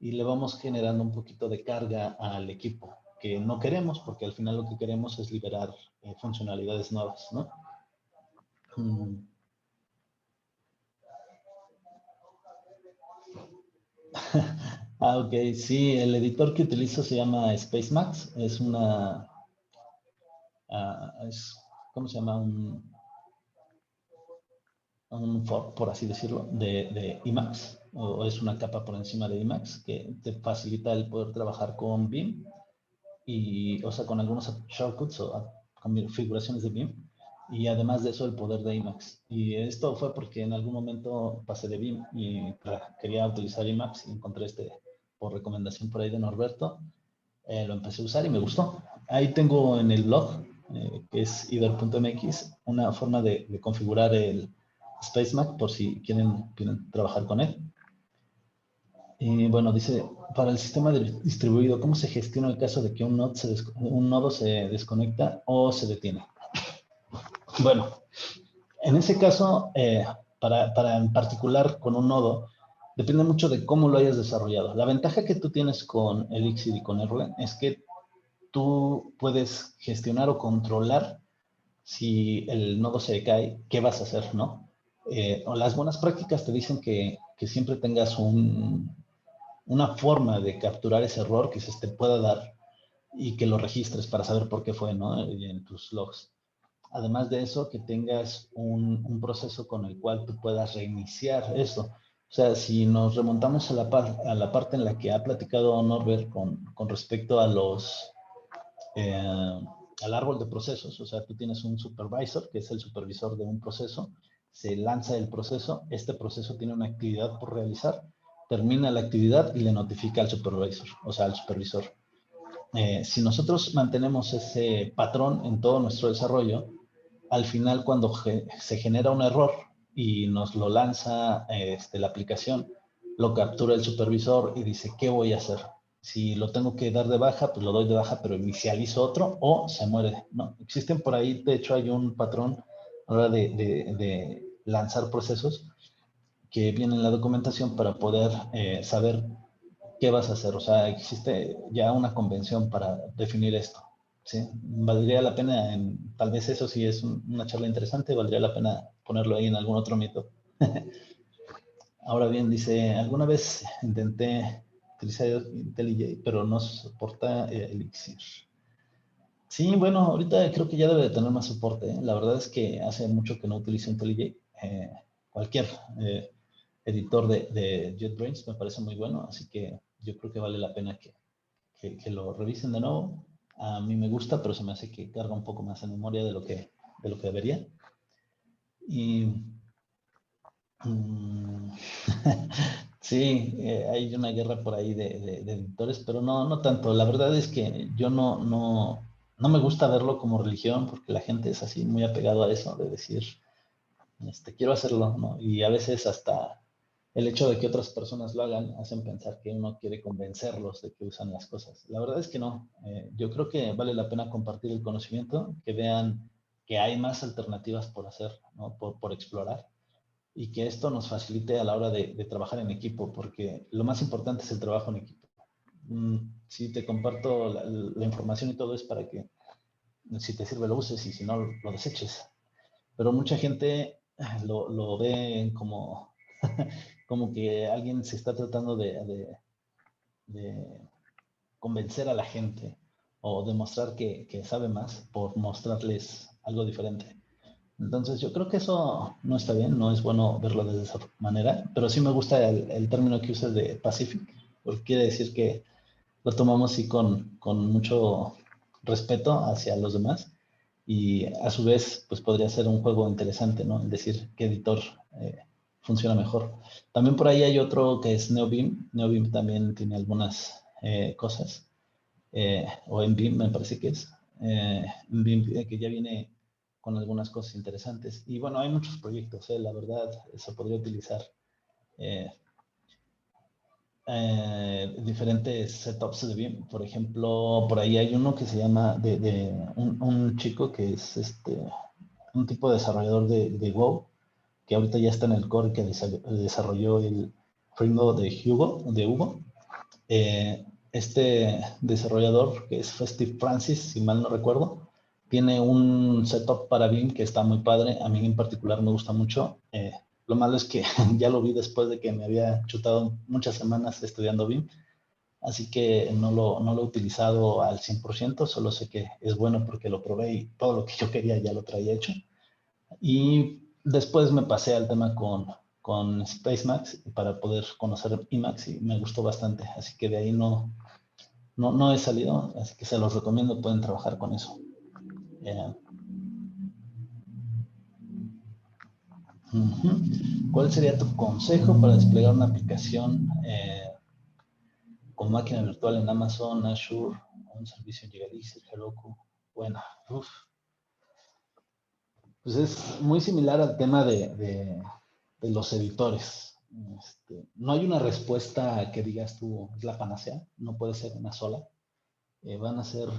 y le vamos generando un poquito de carga al equipo, que no queremos, porque al final lo que queremos es liberar funcionalidades nuevas, ¿no? Ok, sí, el editor que utilizo se llama SpaceMax, es ¿cómo se llama? Un fork, por así decirlo, de Emacs, o es una capa por encima de Emacs que te facilita el poder trabajar con BIM, o sea, con algunos shortcuts o configuraciones de BIM, y además de eso el poder de Emacs. Y esto fue porque en algún momento pasé de BIM y quería utilizar Emacs y encontré por recomendación por ahí de Norberto, lo empecé a usar y me gustó. Ahí tengo en el blog, que es ider.mx, una forma de configurar el SpaceMac por si quieren trabajar con él. Y bueno, dice, para el sistema distribuido, ¿cómo se gestiona el caso de que un nodo se desconecta o se detiene? Bueno, en ese caso, para en particular con un nodo, depende mucho de cómo lo hayas desarrollado. La ventaja que tú tienes con Elixir y con Erlang es que tú puedes gestionar o controlar si el nodo se cae, qué vas a hacer, ¿no? O las buenas prácticas te dicen que siempre tengas una forma de capturar ese error que se te pueda dar y que lo registres para saber por qué fue, ¿no? En tus logs. Además de eso, que tengas un proceso con el cual tú puedas reiniciar eso. O sea, si nos remontamos a la parte en la que ha platicado Norbert con respecto a al árbol de procesos, o sea, tú tienes un supervisor, que es el supervisor de un proceso, se lanza el proceso, este proceso tiene una actividad por realizar, termina la actividad y le notifica al supervisor, o sea, al supervisor. Si nosotros mantenemos ese patrón en todo nuestro desarrollo, al final cuando se genera un error, y nos lo lanza la aplicación, lo captura el supervisor y dice, ¿qué voy a hacer? Si lo tengo que dar de baja, pues lo doy de baja, pero inicializo otro o se muere, ¿no? Existen por ahí, de hecho hay un patrón a la hora de lanzar procesos que viene en la documentación para poder saber qué vas a hacer. O sea, existe ya una convención para definir esto, ¿sí? Valdría la pena, tal vez eso sí es una charla interesante, valdría la pena ponerlo ahí en algún otro mito. Ahora bien, dice, alguna vez intenté utilizar IntelliJ, pero no soporta Elixir. Sí, bueno, ahorita creo que ya debe de tener más soporte, ¿eh? La verdad es que hace mucho que no utilizo IntelliJ. Cualquier editor de JetBrains me parece muy bueno, así que yo creo que vale la pena que lo revisen de nuevo. A mí me gusta, pero se me hace que carga un poco más en memoria de lo que debería. Y sí, hay una guerra por ahí de editores, pero no tanto. La verdad es que yo no me gusta verlo como religión, porque la gente es así muy apegado a eso, de decir, quiero hacerlo, ¿no? Y a veces hasta el hecho de que otras personas lo hagan hacen pensar que uno quiere convencerlos de que usan las cosas. La verdad es que no. Yo creo que vale la pena compartir el conocimiento, que vean que hay más alternativas por hacer, ¿no? Por explorar, y que esto nos facilite a la hora de trabajar en equipo, porque lo más importante es el trabajo en equipo. Si te comparto la información y todo es para que, si te sirve, lo uses, y si no, lo deseches. Pero mucha gente lo ve como, como que alguien se está tratando de convencer a la gente o demostrar que sabe más por mostrarles algo diferente. Entonces yo creo que eso no está bien, no es bueno verlo de esa manera, pero sí me gusta el término que usas de Pacific, porque quiere decir que lo tomamos así con mucho respeto hacia los demás, y a su vez pues podría ser un juego interesante, ¿no? Es decir, qué editor funciona mejor. También por ahí hay otro que es NeoBeam. NeoBeam también tiene algunas cosas, o NBeam me parece que es, NBeam, que ya viene con algunas cosas interesantes. Y bueno, hay muchos proyectos, la verdad, se podría utilizar diferentes setups de Beam. Por ejemplo, por ahí hay uno que se llama un chico que es un tipo de desarrollador de Go, que ahorita ya está en el core, que desarrolló el framework de Hugo. Este desarrollador, que es Festive Francis, si mal no recuerdo, tiene un setup para Beam que está muy padre. A mí en particular me gusta mucho. Lo malo es que ya lo vi después de que me había chutado muchas semanas estudiando Beam, así que no lo he utilizado al 100%, solo sé que es bueno porque lo probé y todo lo que yo quería ya lo traía hecho. Y después me pasé al tema con SpaceMax para poder conocer Emacs y me gustó bastante, así que de ahí no he salido, así que se los recomiendo, pueden trabajar con eso. ¿Cuál sería tu consejo para desplegar una aplicación con máquina virtual en Amazon, Azure, un servicio en Elixir, Heroku? Bueno, pues es muy similar al tema de los editores. No hay una respuesta que digas tú es la panacea, no puede ser una sola. Van a ser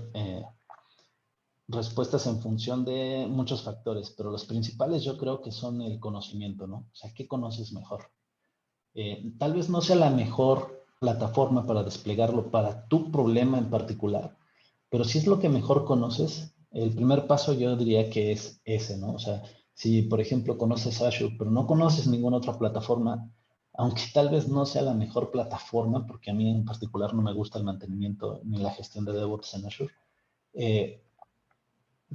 respuestas en función de muchos factores, pero los principales yo creo que son el conocimiento, ¿no? O sea, ¿qué conoces mejor? Tal vez no sea la mejor plataforma para desplegarlo para tu problema en particular, pero si es lo que mejor conoces, el primer paso yo diría que es ese, ¿no? O sea, si por ejemplo conoces Azure, pero no conoces ninguna otra plataforma, aunque tal vez no sea la mejor plataforma, porque a mí en particular no me gusta el mantenimiento ni la gestión de DevOps en Azure,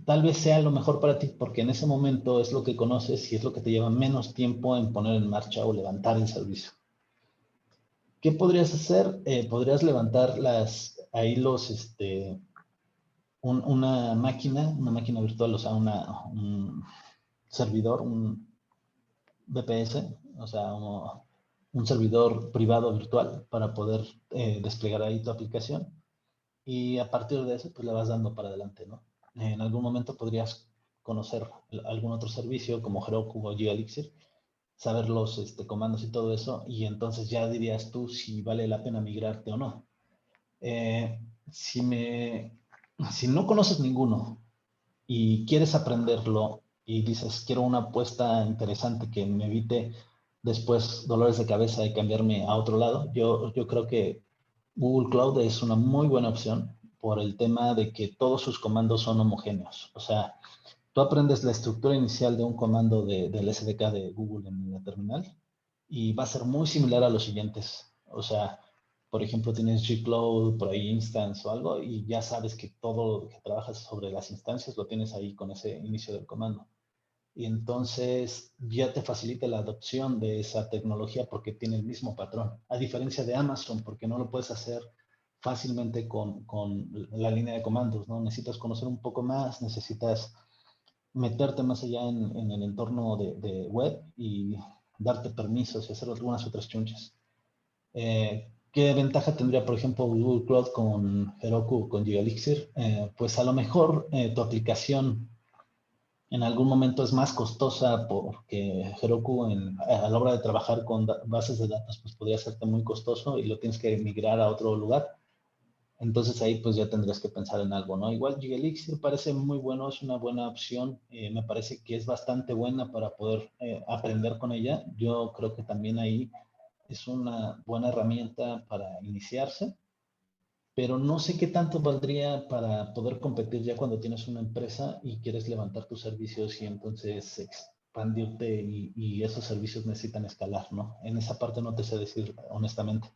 tal vez sea lo mejor para ti, porque en ese momento es lo que conoces y es lo que te lleva menos tiempo en poner en marcha o levantar el servicio. ¿Qué podrías hacer? Podrías levantar una máquina virtual, o sea, un servidor, un VPS, o sea, un servidor privado virtual para poder desplegar ahí tu aplicación, y a partir de eso, pues le vas dando para adelante, ¿no? En algún momento podrías conocer algún otro servicio como Heroku o GeoElixir saber los comandos y todo eso, y entonces ya dirías tú si vale la pena migrarte o no. Si no conoces ninguno y quieres aprenderlo y dices, quiero una apuesta interesante que me evite después dolores de cabeza de cambiarme a otro lado, yo creo que Google Cloud es una muy buena opción por el tema de que todos sus comandos son homogéneos. O sea, tú aprendes la estructura inicial de un comando del SDK de Google en la terminal y va a ser muy similar a los siguientes. O sea, por ejemplo, tienes Gcloud, por ahí Instance o algo, y ya sabes que todo lo que trabajas sobre las instancias lo tienes ahí con ese inicio del comando. Y entonces ya te facilita la adopción de esa tecnología porque tiene el mismo patrón. A diferencia de Amazon, porque no lo puedes hacer fácilmente con la línea de comandos, ¿no? Necesitas conocer un poco más, necesitas meterte más allá en el entorno de web y darte permisos y hacer algunas otras chunches. ¿Qué ventaja tendría, por ejemplo, Google Cloud con Heroku, con GeoElixir? Pues a lo mejor tu aplicación en algún momento es más costosa porque Heroku a la hora de trabajar con bases de datos pues podría serte muy costoso y lo tienes que migrar a otro lugar. Entonces ahí pues ya tendrías que pensar en algo, ¿no? Igual GeoElixir parece muy bueno, es una buena opción. Me parece que es bastante buena para poder aprender con ella. Yo creo que también ahí es una buena herramienta para iniciarse, pero no sé qué tanto valdría para poder competir ya cuando tienes una empresa y quieres levantar tus servicios y entonces expandirte y esos servicios necesitan escalar, ¿no? En esa parte no te sé decir honestamente,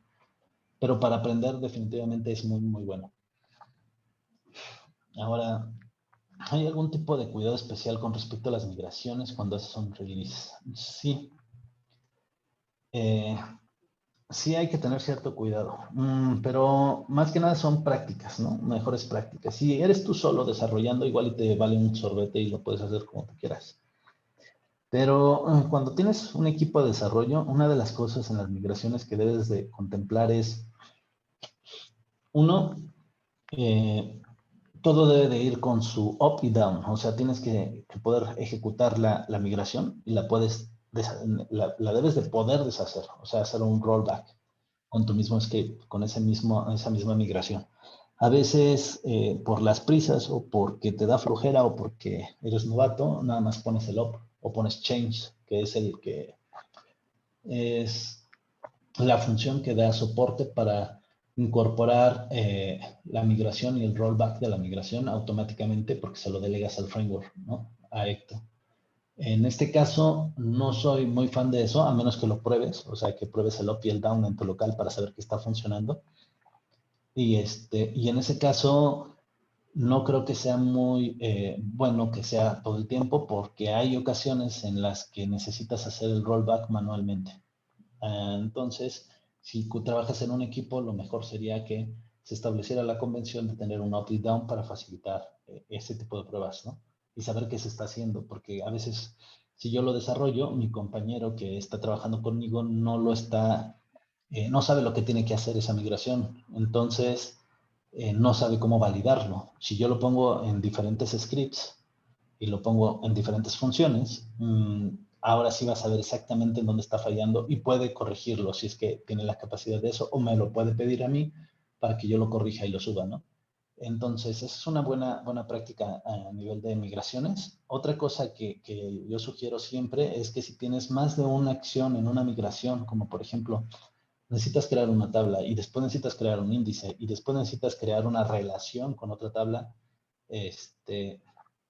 pero para aprender definitivamente es muy, muy bueno. Ahora, ¿hay algún tipo de cuidado especial con respecto a las migraciones cuando haces un release? Sí. Sí hay que tener cierto cuidado, pero más que nada son prácticas, ¿no? Mejores prácticas. Si eres tú solo desarrollando, igual y te vale un sorbete y lo puedes hacer como tú quieras. Pero cuando tienes un equipo de desarrollo, una de las cosas en las migraciones que debes de contemplar es, uno, todo debe de ir con su up y down, o sea, tienes que poder ejecutar la migración y la debes de poder deshacer, o sea, hacer un rollback con tu mismo script, con esa misma migración. A veces por las prisas o porque te da flojera o porque eres novato, nada más pones el up o pones change, que es el que es la función que da soporte para incorporar la migración y el rollback de la migración automáticamente porque se lo delegas al framework, ¿no? A Ecto. En este caso, no soy muy fan de eso, a menos que lo pruebes, o sea, que pruebes el up y el down en tu local para saber que está funcionando. Y en ese caso, no creo que sea muy bueno que sea todo el tiempo, porque hay ocasiones en las que necesitas hacer el rollback manualmente. Entonces, si trabajas en un equipo, lo mejor sería que se estableciera la convención de tener un up y down para facilitar ese tipo de pruebas, ¿no? Y saber qué se está haciendo, porque a veces, si yo lo desarrollo, mi compañero que está trabajando conmigo no lo está, no sabe lo que tiene que hacer esa migración, entonces no sabe cómo validarlo. Si yo lo pongo en diferentes scripts y lo pongo en diferentes funciones, ahora sí va a saber exactamente en dónde está fallando y puede corregirlo si es que tiene la capacidad de eso, o me lo puede pedir a mí para que yo lo corrija y lo suba, ¿no? Entonces, esa es una buena práctica a nivel de migraciones. Otra cosa que yo sugiero siempre es que si tienes más de una acción en una migración, como por ejemplo, necesitas crear una tabla y después necesitas crear un índice y después necesitas crear una relación con otra tabla,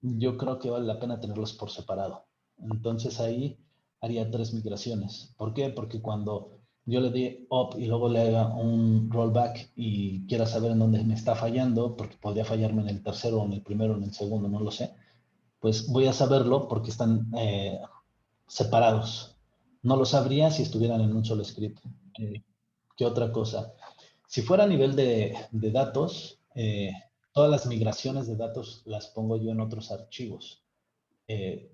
yo creo que vale la pena tenerlos por separado. Entonces ahí haría 3 migraciones. ¿Por qué? Porque cuando yo le dé up y luego le haga un rollback y quiera saber en dónde me está fallando, porque podría fallarme en el tercero, o en el primero, o en el segundo, no lo sé, pues voy a saberlo porque están separados. No lo sabría si estuvieran en un solo script. ¿Qué otra cosa? Si fuera a nivel de datos, todas las migraciones de datos las pongo yo en otros archivos,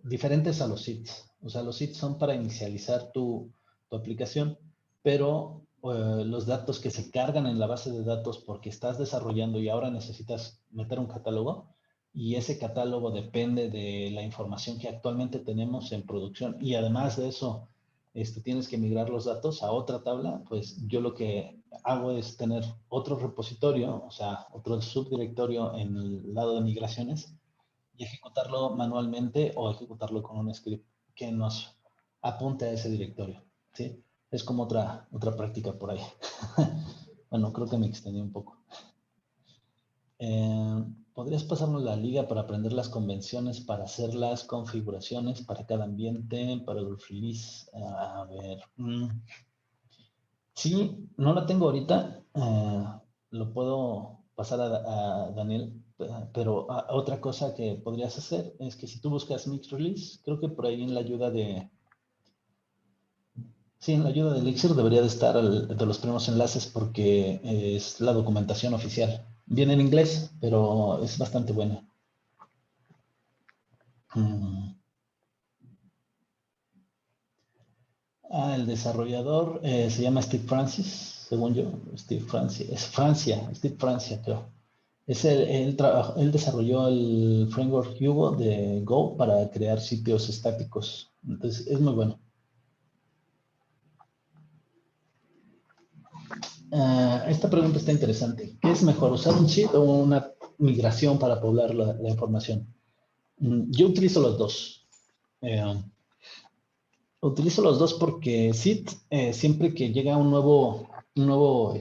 diferentes a los seeds. O sea, los seeds son para inicializar tu aplicación, pero los datos que se cargan en la base de datos porque estás desarrollando y ahora necesitas meter un catálogo, y ese catálogo depende de la información que actualmente tenemos en producción. Y además de eso, tienes que migrar los datos a otra tabla, pues yo lo que hago es tener otro repositorio, o sea, otro subdirectorio en el lado de migraciones y ejecutarlo manualmente o ejecutarlo con un script que nos apunte a ese directorio, ¿sí? Es como otra práctica por ahí. Bueno, creo que me extendí un poco. ¿Podrías pasarnos la liga para aprender las convenciones para hacer las configuraciones para cada ambiente, para el release? A ver. Sí, no la tengo ahorita. Lo puedo pasar a Daniel, pero otra cosa que podrías hacer es que si tú buscas Mix Release, creo que por ahí en la ayuda de... Sí, en la ayuda de Elixir debería de estar de los primeros enlaces porque es la documentación oficial. Viene en inglés, pero es bastante buena. El desarrollador se llama Steve Francis, según yo. Steve Francis, es Francia, Steve Francia, creo. Él desarrolló el framework Hugo de Go para crear sitios estáticos. Entonces, es muy bueno. Esta pregunta está interesante. ¿Qué es mejor, usar un SID o una migración para poblar la información? Yo utilizo los dos. Utilizo los dos porque SID, siempre que llega un nuevo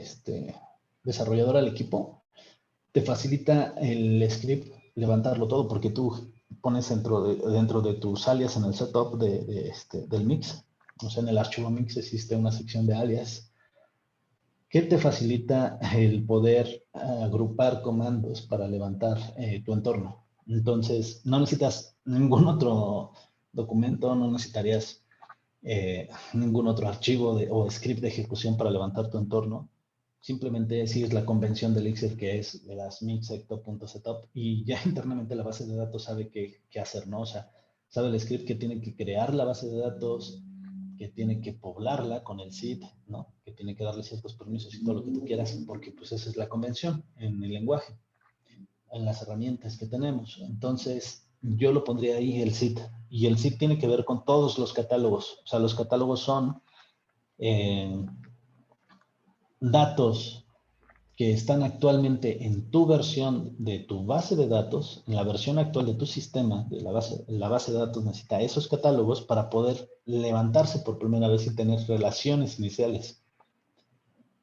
desarrollador al equipo, te facilita el script levantarlo todo porque tú pones dentro de tus alias en el setup del mix, o sea, en el archivo mix existe una sección de alias que te facilita el poder agrupar comandos para levantar tu entorno. Entonces, no necesitas ningún otro documento, no necesitarías ningún otro archivo o script de ejecución para levantar tu entorno. Simplemente sigues la convención del Elixir que es le das mix.setup y ya internamente la base de datos sabe qué hacer, ¿no? O sea, sabe el script que tiene que crear la base de datos, que tiene que poblarla con el SID, ¿no? Que tiene que darle ciertos permisos y todo lo que tú quieras, porque pues esa es la convención en el lenguaje, en las herramientas que tenemos. Entonces, yo lo pondría ahí el SID. Y el SID tiene que ver con todos los catálogos. O sea, los catálogos son datos que están actualmente en tu versión de tu base de datos, en la versión actual de tu sistema, de la base de datos necesita esos catálogos para poder levantarse por primera vez y tener relaciones iniciales.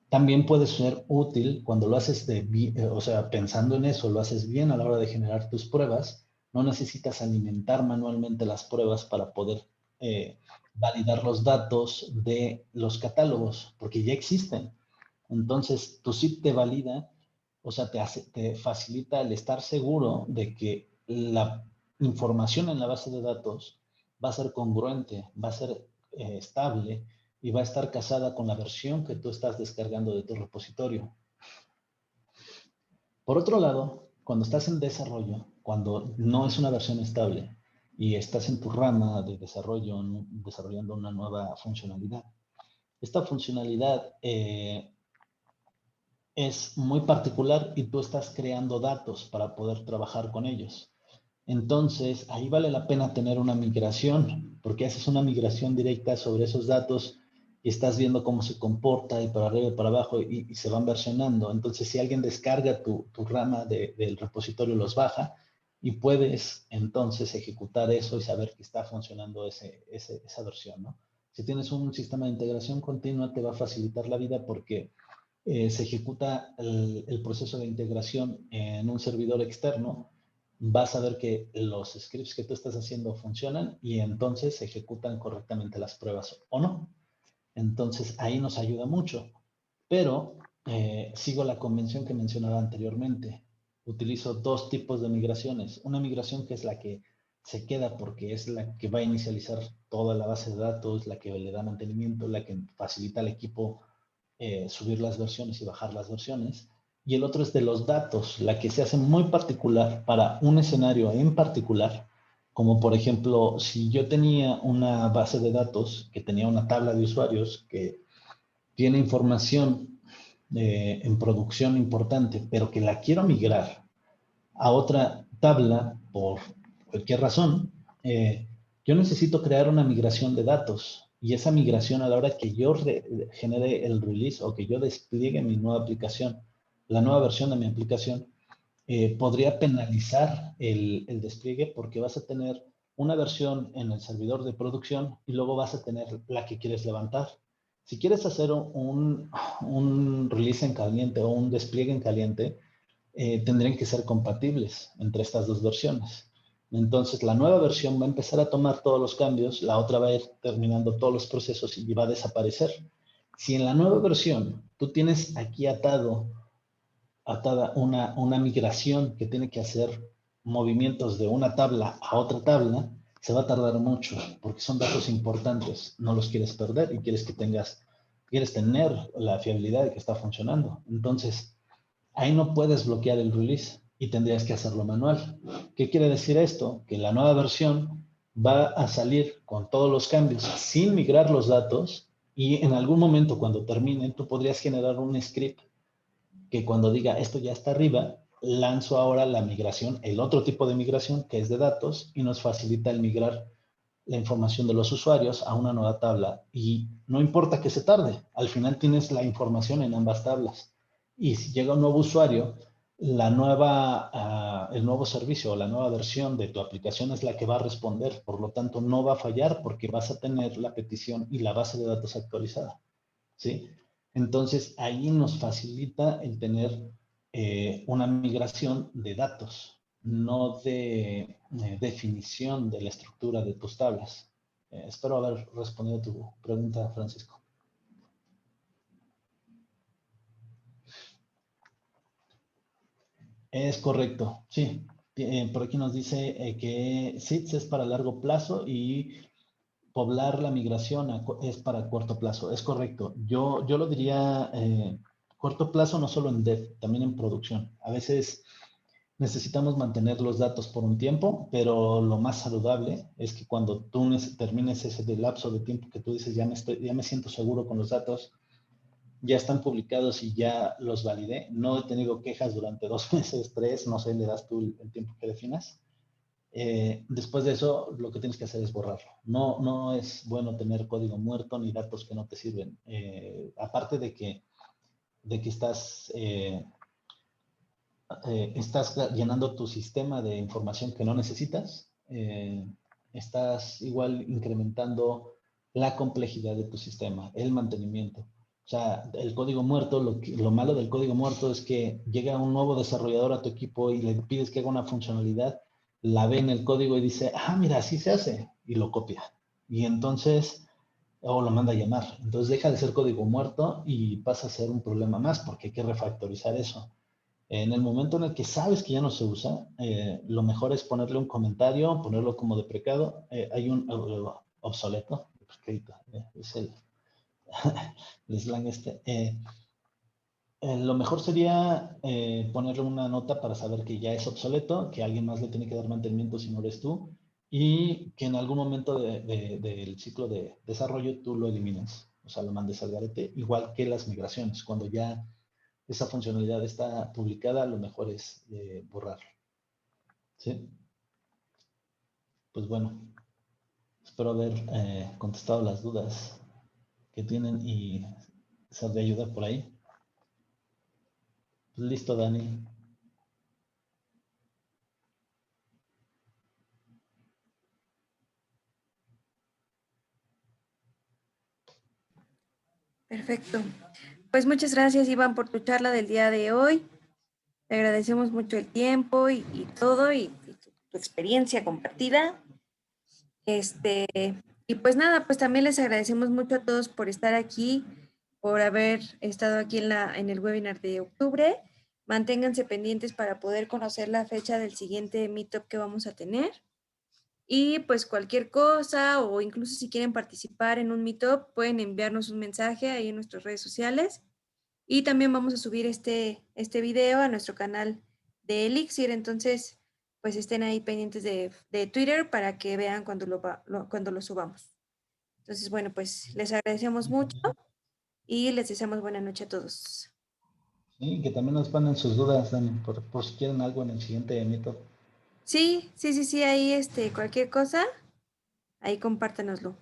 También puede ser útil cuando lo haces o sea, pensando en eso, lo haces bien a la hora de generar tus pruebas, no necesitas alimentar manualmente las pruebas para poder validar los datos de los catálogos, porque ya existen. Entonces, tu SID te valida, o sea, te facilita el estar seguro de que la información en la base de datos va a ser congruente, va a ser estable y va a estar casada con la versión que tú estás descargando de tu repositorio. Por otro lado, cuando estás en desarrollo, cuando no es una versión estable y estás en tu rama de desarrollo, desarrollando una nueva funcionalidad, esta funcionalidad es muy particular y tú estás creando datos para poder trabajar con ellos. Entonces, ahí vale la pena tener una migración, porque haces una migración directa sobre esos datos y estás viendo cómo se comporta y para arriba y para abajo y se van versionando. Entonces, si alguien descarga tu rama del repositorio, los baja y puedes entonces ejecutar eso y saber que está funcionando esa versión, ¿no? Si tienes un sistema de integración continua, te va a facilitar la vida porque se ejecuta el proceso de integración en un servidor externo, vas a ver que los scripts que tú estás haciendo funcionan y entonces se ejecutan correctamente las pruebas o no. Entonces ahí nos ayuda mucho. Pero sigo la convención que mencionaba anteriormente. Utilizo dos tipos de migraciones. Una migración que es la que se queda porque es la que va a inicializar toda la base de datos, la que le da mantenimiento, la que facilita al equipo subir las versiones y bajar las versiones. Y el otro es de los datos, la que se hace muy particular para un escenario en particular, como por ejemplo, si yo tenía una base de datos que tenía una tabla de usuarios que tiene información en producción importante, pero que la quiero migrar a otra tabla por cualquier razón, yo necesito crear una migración de datos Y esa migración, a la hora que yo genere el release o que yo despliegue mi nueva aplicación, la nueva versión de mi aplicación, podría penalizar el despliegue, porque vas a tener una versión en el servidor de producción y luego vas a tener la que quieres levantar. Si quieres hacer un release en caliente o un despliegue en caliente, tendrían que ser compatibles entre estas dos versiones. Entonces, la nueva versión va a empezar a tomar todos los cambios, la otra va a ir terminando todos los procesos y va a desaparecer. Si en la nueva versión tú tienes aquí atada una migración que tiene que hacer movimientos de una tabla a otra tabla, se va a tardar mucho, porque son datos importantes, no los quieres perder y quieres tener la fiabilidad de que está funcionando. Entonces, ahí no puedes bloquear el release y tendrías que hacerlo manual. ¿Qué quiere decir esto? Que la nueva versión va a salir con todos los cambios sin migrar los datos, y en algún momento cuando termine tú podrías generar un script que cuando diga esto ya está arriba, lanzo ahora la migración, el otro tipo de migración que es de datos, y nos facilita el migrar la información de los usuarios a una nueva tabla. Y no importa que se tarde, al final tienes la información en ambas tablas. Y si llega un nuevo usuario, el nuevo servicio o la nueva versión de tu aplicación es la que va a responder. Por lo tanto, no va a fallar porque vas a tener la petición y la base de datos actualizada, ¿sí? Entonces, ahí nos facilita el tener una migración de datos, no de definición de la estructura de tus tablas. Espero haber respondido a tu pregunta, Francisco. Es correcto, sí. Por aquí nos dice que SITS es para largo plazo y poblar la migración es para corto plazo. Es correcto. Yo lo diría corto plazo no solo en dev, también en producción. A veces necesitamos mantener los datos por un tiempo, pero lo más saludable es que cuando tú termines ese lapso de tiempo que tú dices, ya me siento seguro con los datos, ya están publicados y ya los validé. No he tenido quejas durante 2 meses, 3, no sé, le das tú el tiempo que definas. Después de eso, lo que tienes que hacer es borrarlo. No es bueno tener código muerto ni datos que no te sirven. Aparte de que estás llenando tu sistema de información que no necesitas, estás igual incrementando la complejidad de tu sistema, el mantenimiento. O sea, el código muerto, lo malo del código muerto es que llega un nuevo desarrollador a tu equipo y le pides que haga una funcionalidad, la ve en el código y dice, mira, así se hace, y lo copia. Y entonces, o lo manda a llamar. Entonces deja de ser código muerto y pasa a ser un problema más, porque hay que refactorizar eso. En el momento en el que sabes que ya no se usa, lo mejor es ponerle un comentario, ponerlo como deprecado. Hay un obsoleto, es el slang este. Lo mejor sería ponerle una nota para saber que ya es obsoleto, que alguien más le tiene que dar mantenimiento si no eres tú, y que en algún momento del ciclo de desarrollo tú lo elimines, o sea, lo mandes al garete, igual que las migraciones. Cuando ya esa funcionalidad está publicada, lo mejor es borrarlo. ¿Sí? Pues bueno, espero haber contestado las dudas que tienen y ser de ayuda por ahí. Pues listo, Dani. Perfecto. Pues muchas gracias, Iván, por tu charla del día de hoy. Te agradecemos mucho el tiempo y todo y tu experiencia compartida. Y pues nada, pues también les agradecemos mucho a todos por estar aquí, por haber estado aquí en el webinar de octubre. Manténganse pendientes para poder conocer la fecha del siguiente meetup que vamos a tener. Y pues cualquier cosa o incluso si quieren participar en un meetup, pueden enviarnos un mensaje ahí en nuestras redes sociales. Y también vamos a subir este video a nuestro canal de Elixir. Entonces, pues estén ahí pendientes de Twitter para que vean cuando lo subamos. Entonces, bueno, pues les agradecemos mucho y les deseamos buena noche a todos. Sí, que también nos ponen sus dudas, Dani, por si quieren algo en el siguiente meetup. Sí, ahí cualquier cosa, ahí compártanoslo.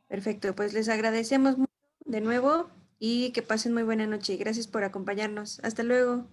Perfecto, pues les agradecemos mucho de nuevo y que pasen muy buena noche. Gracias por acompañarnos. Hasta luego.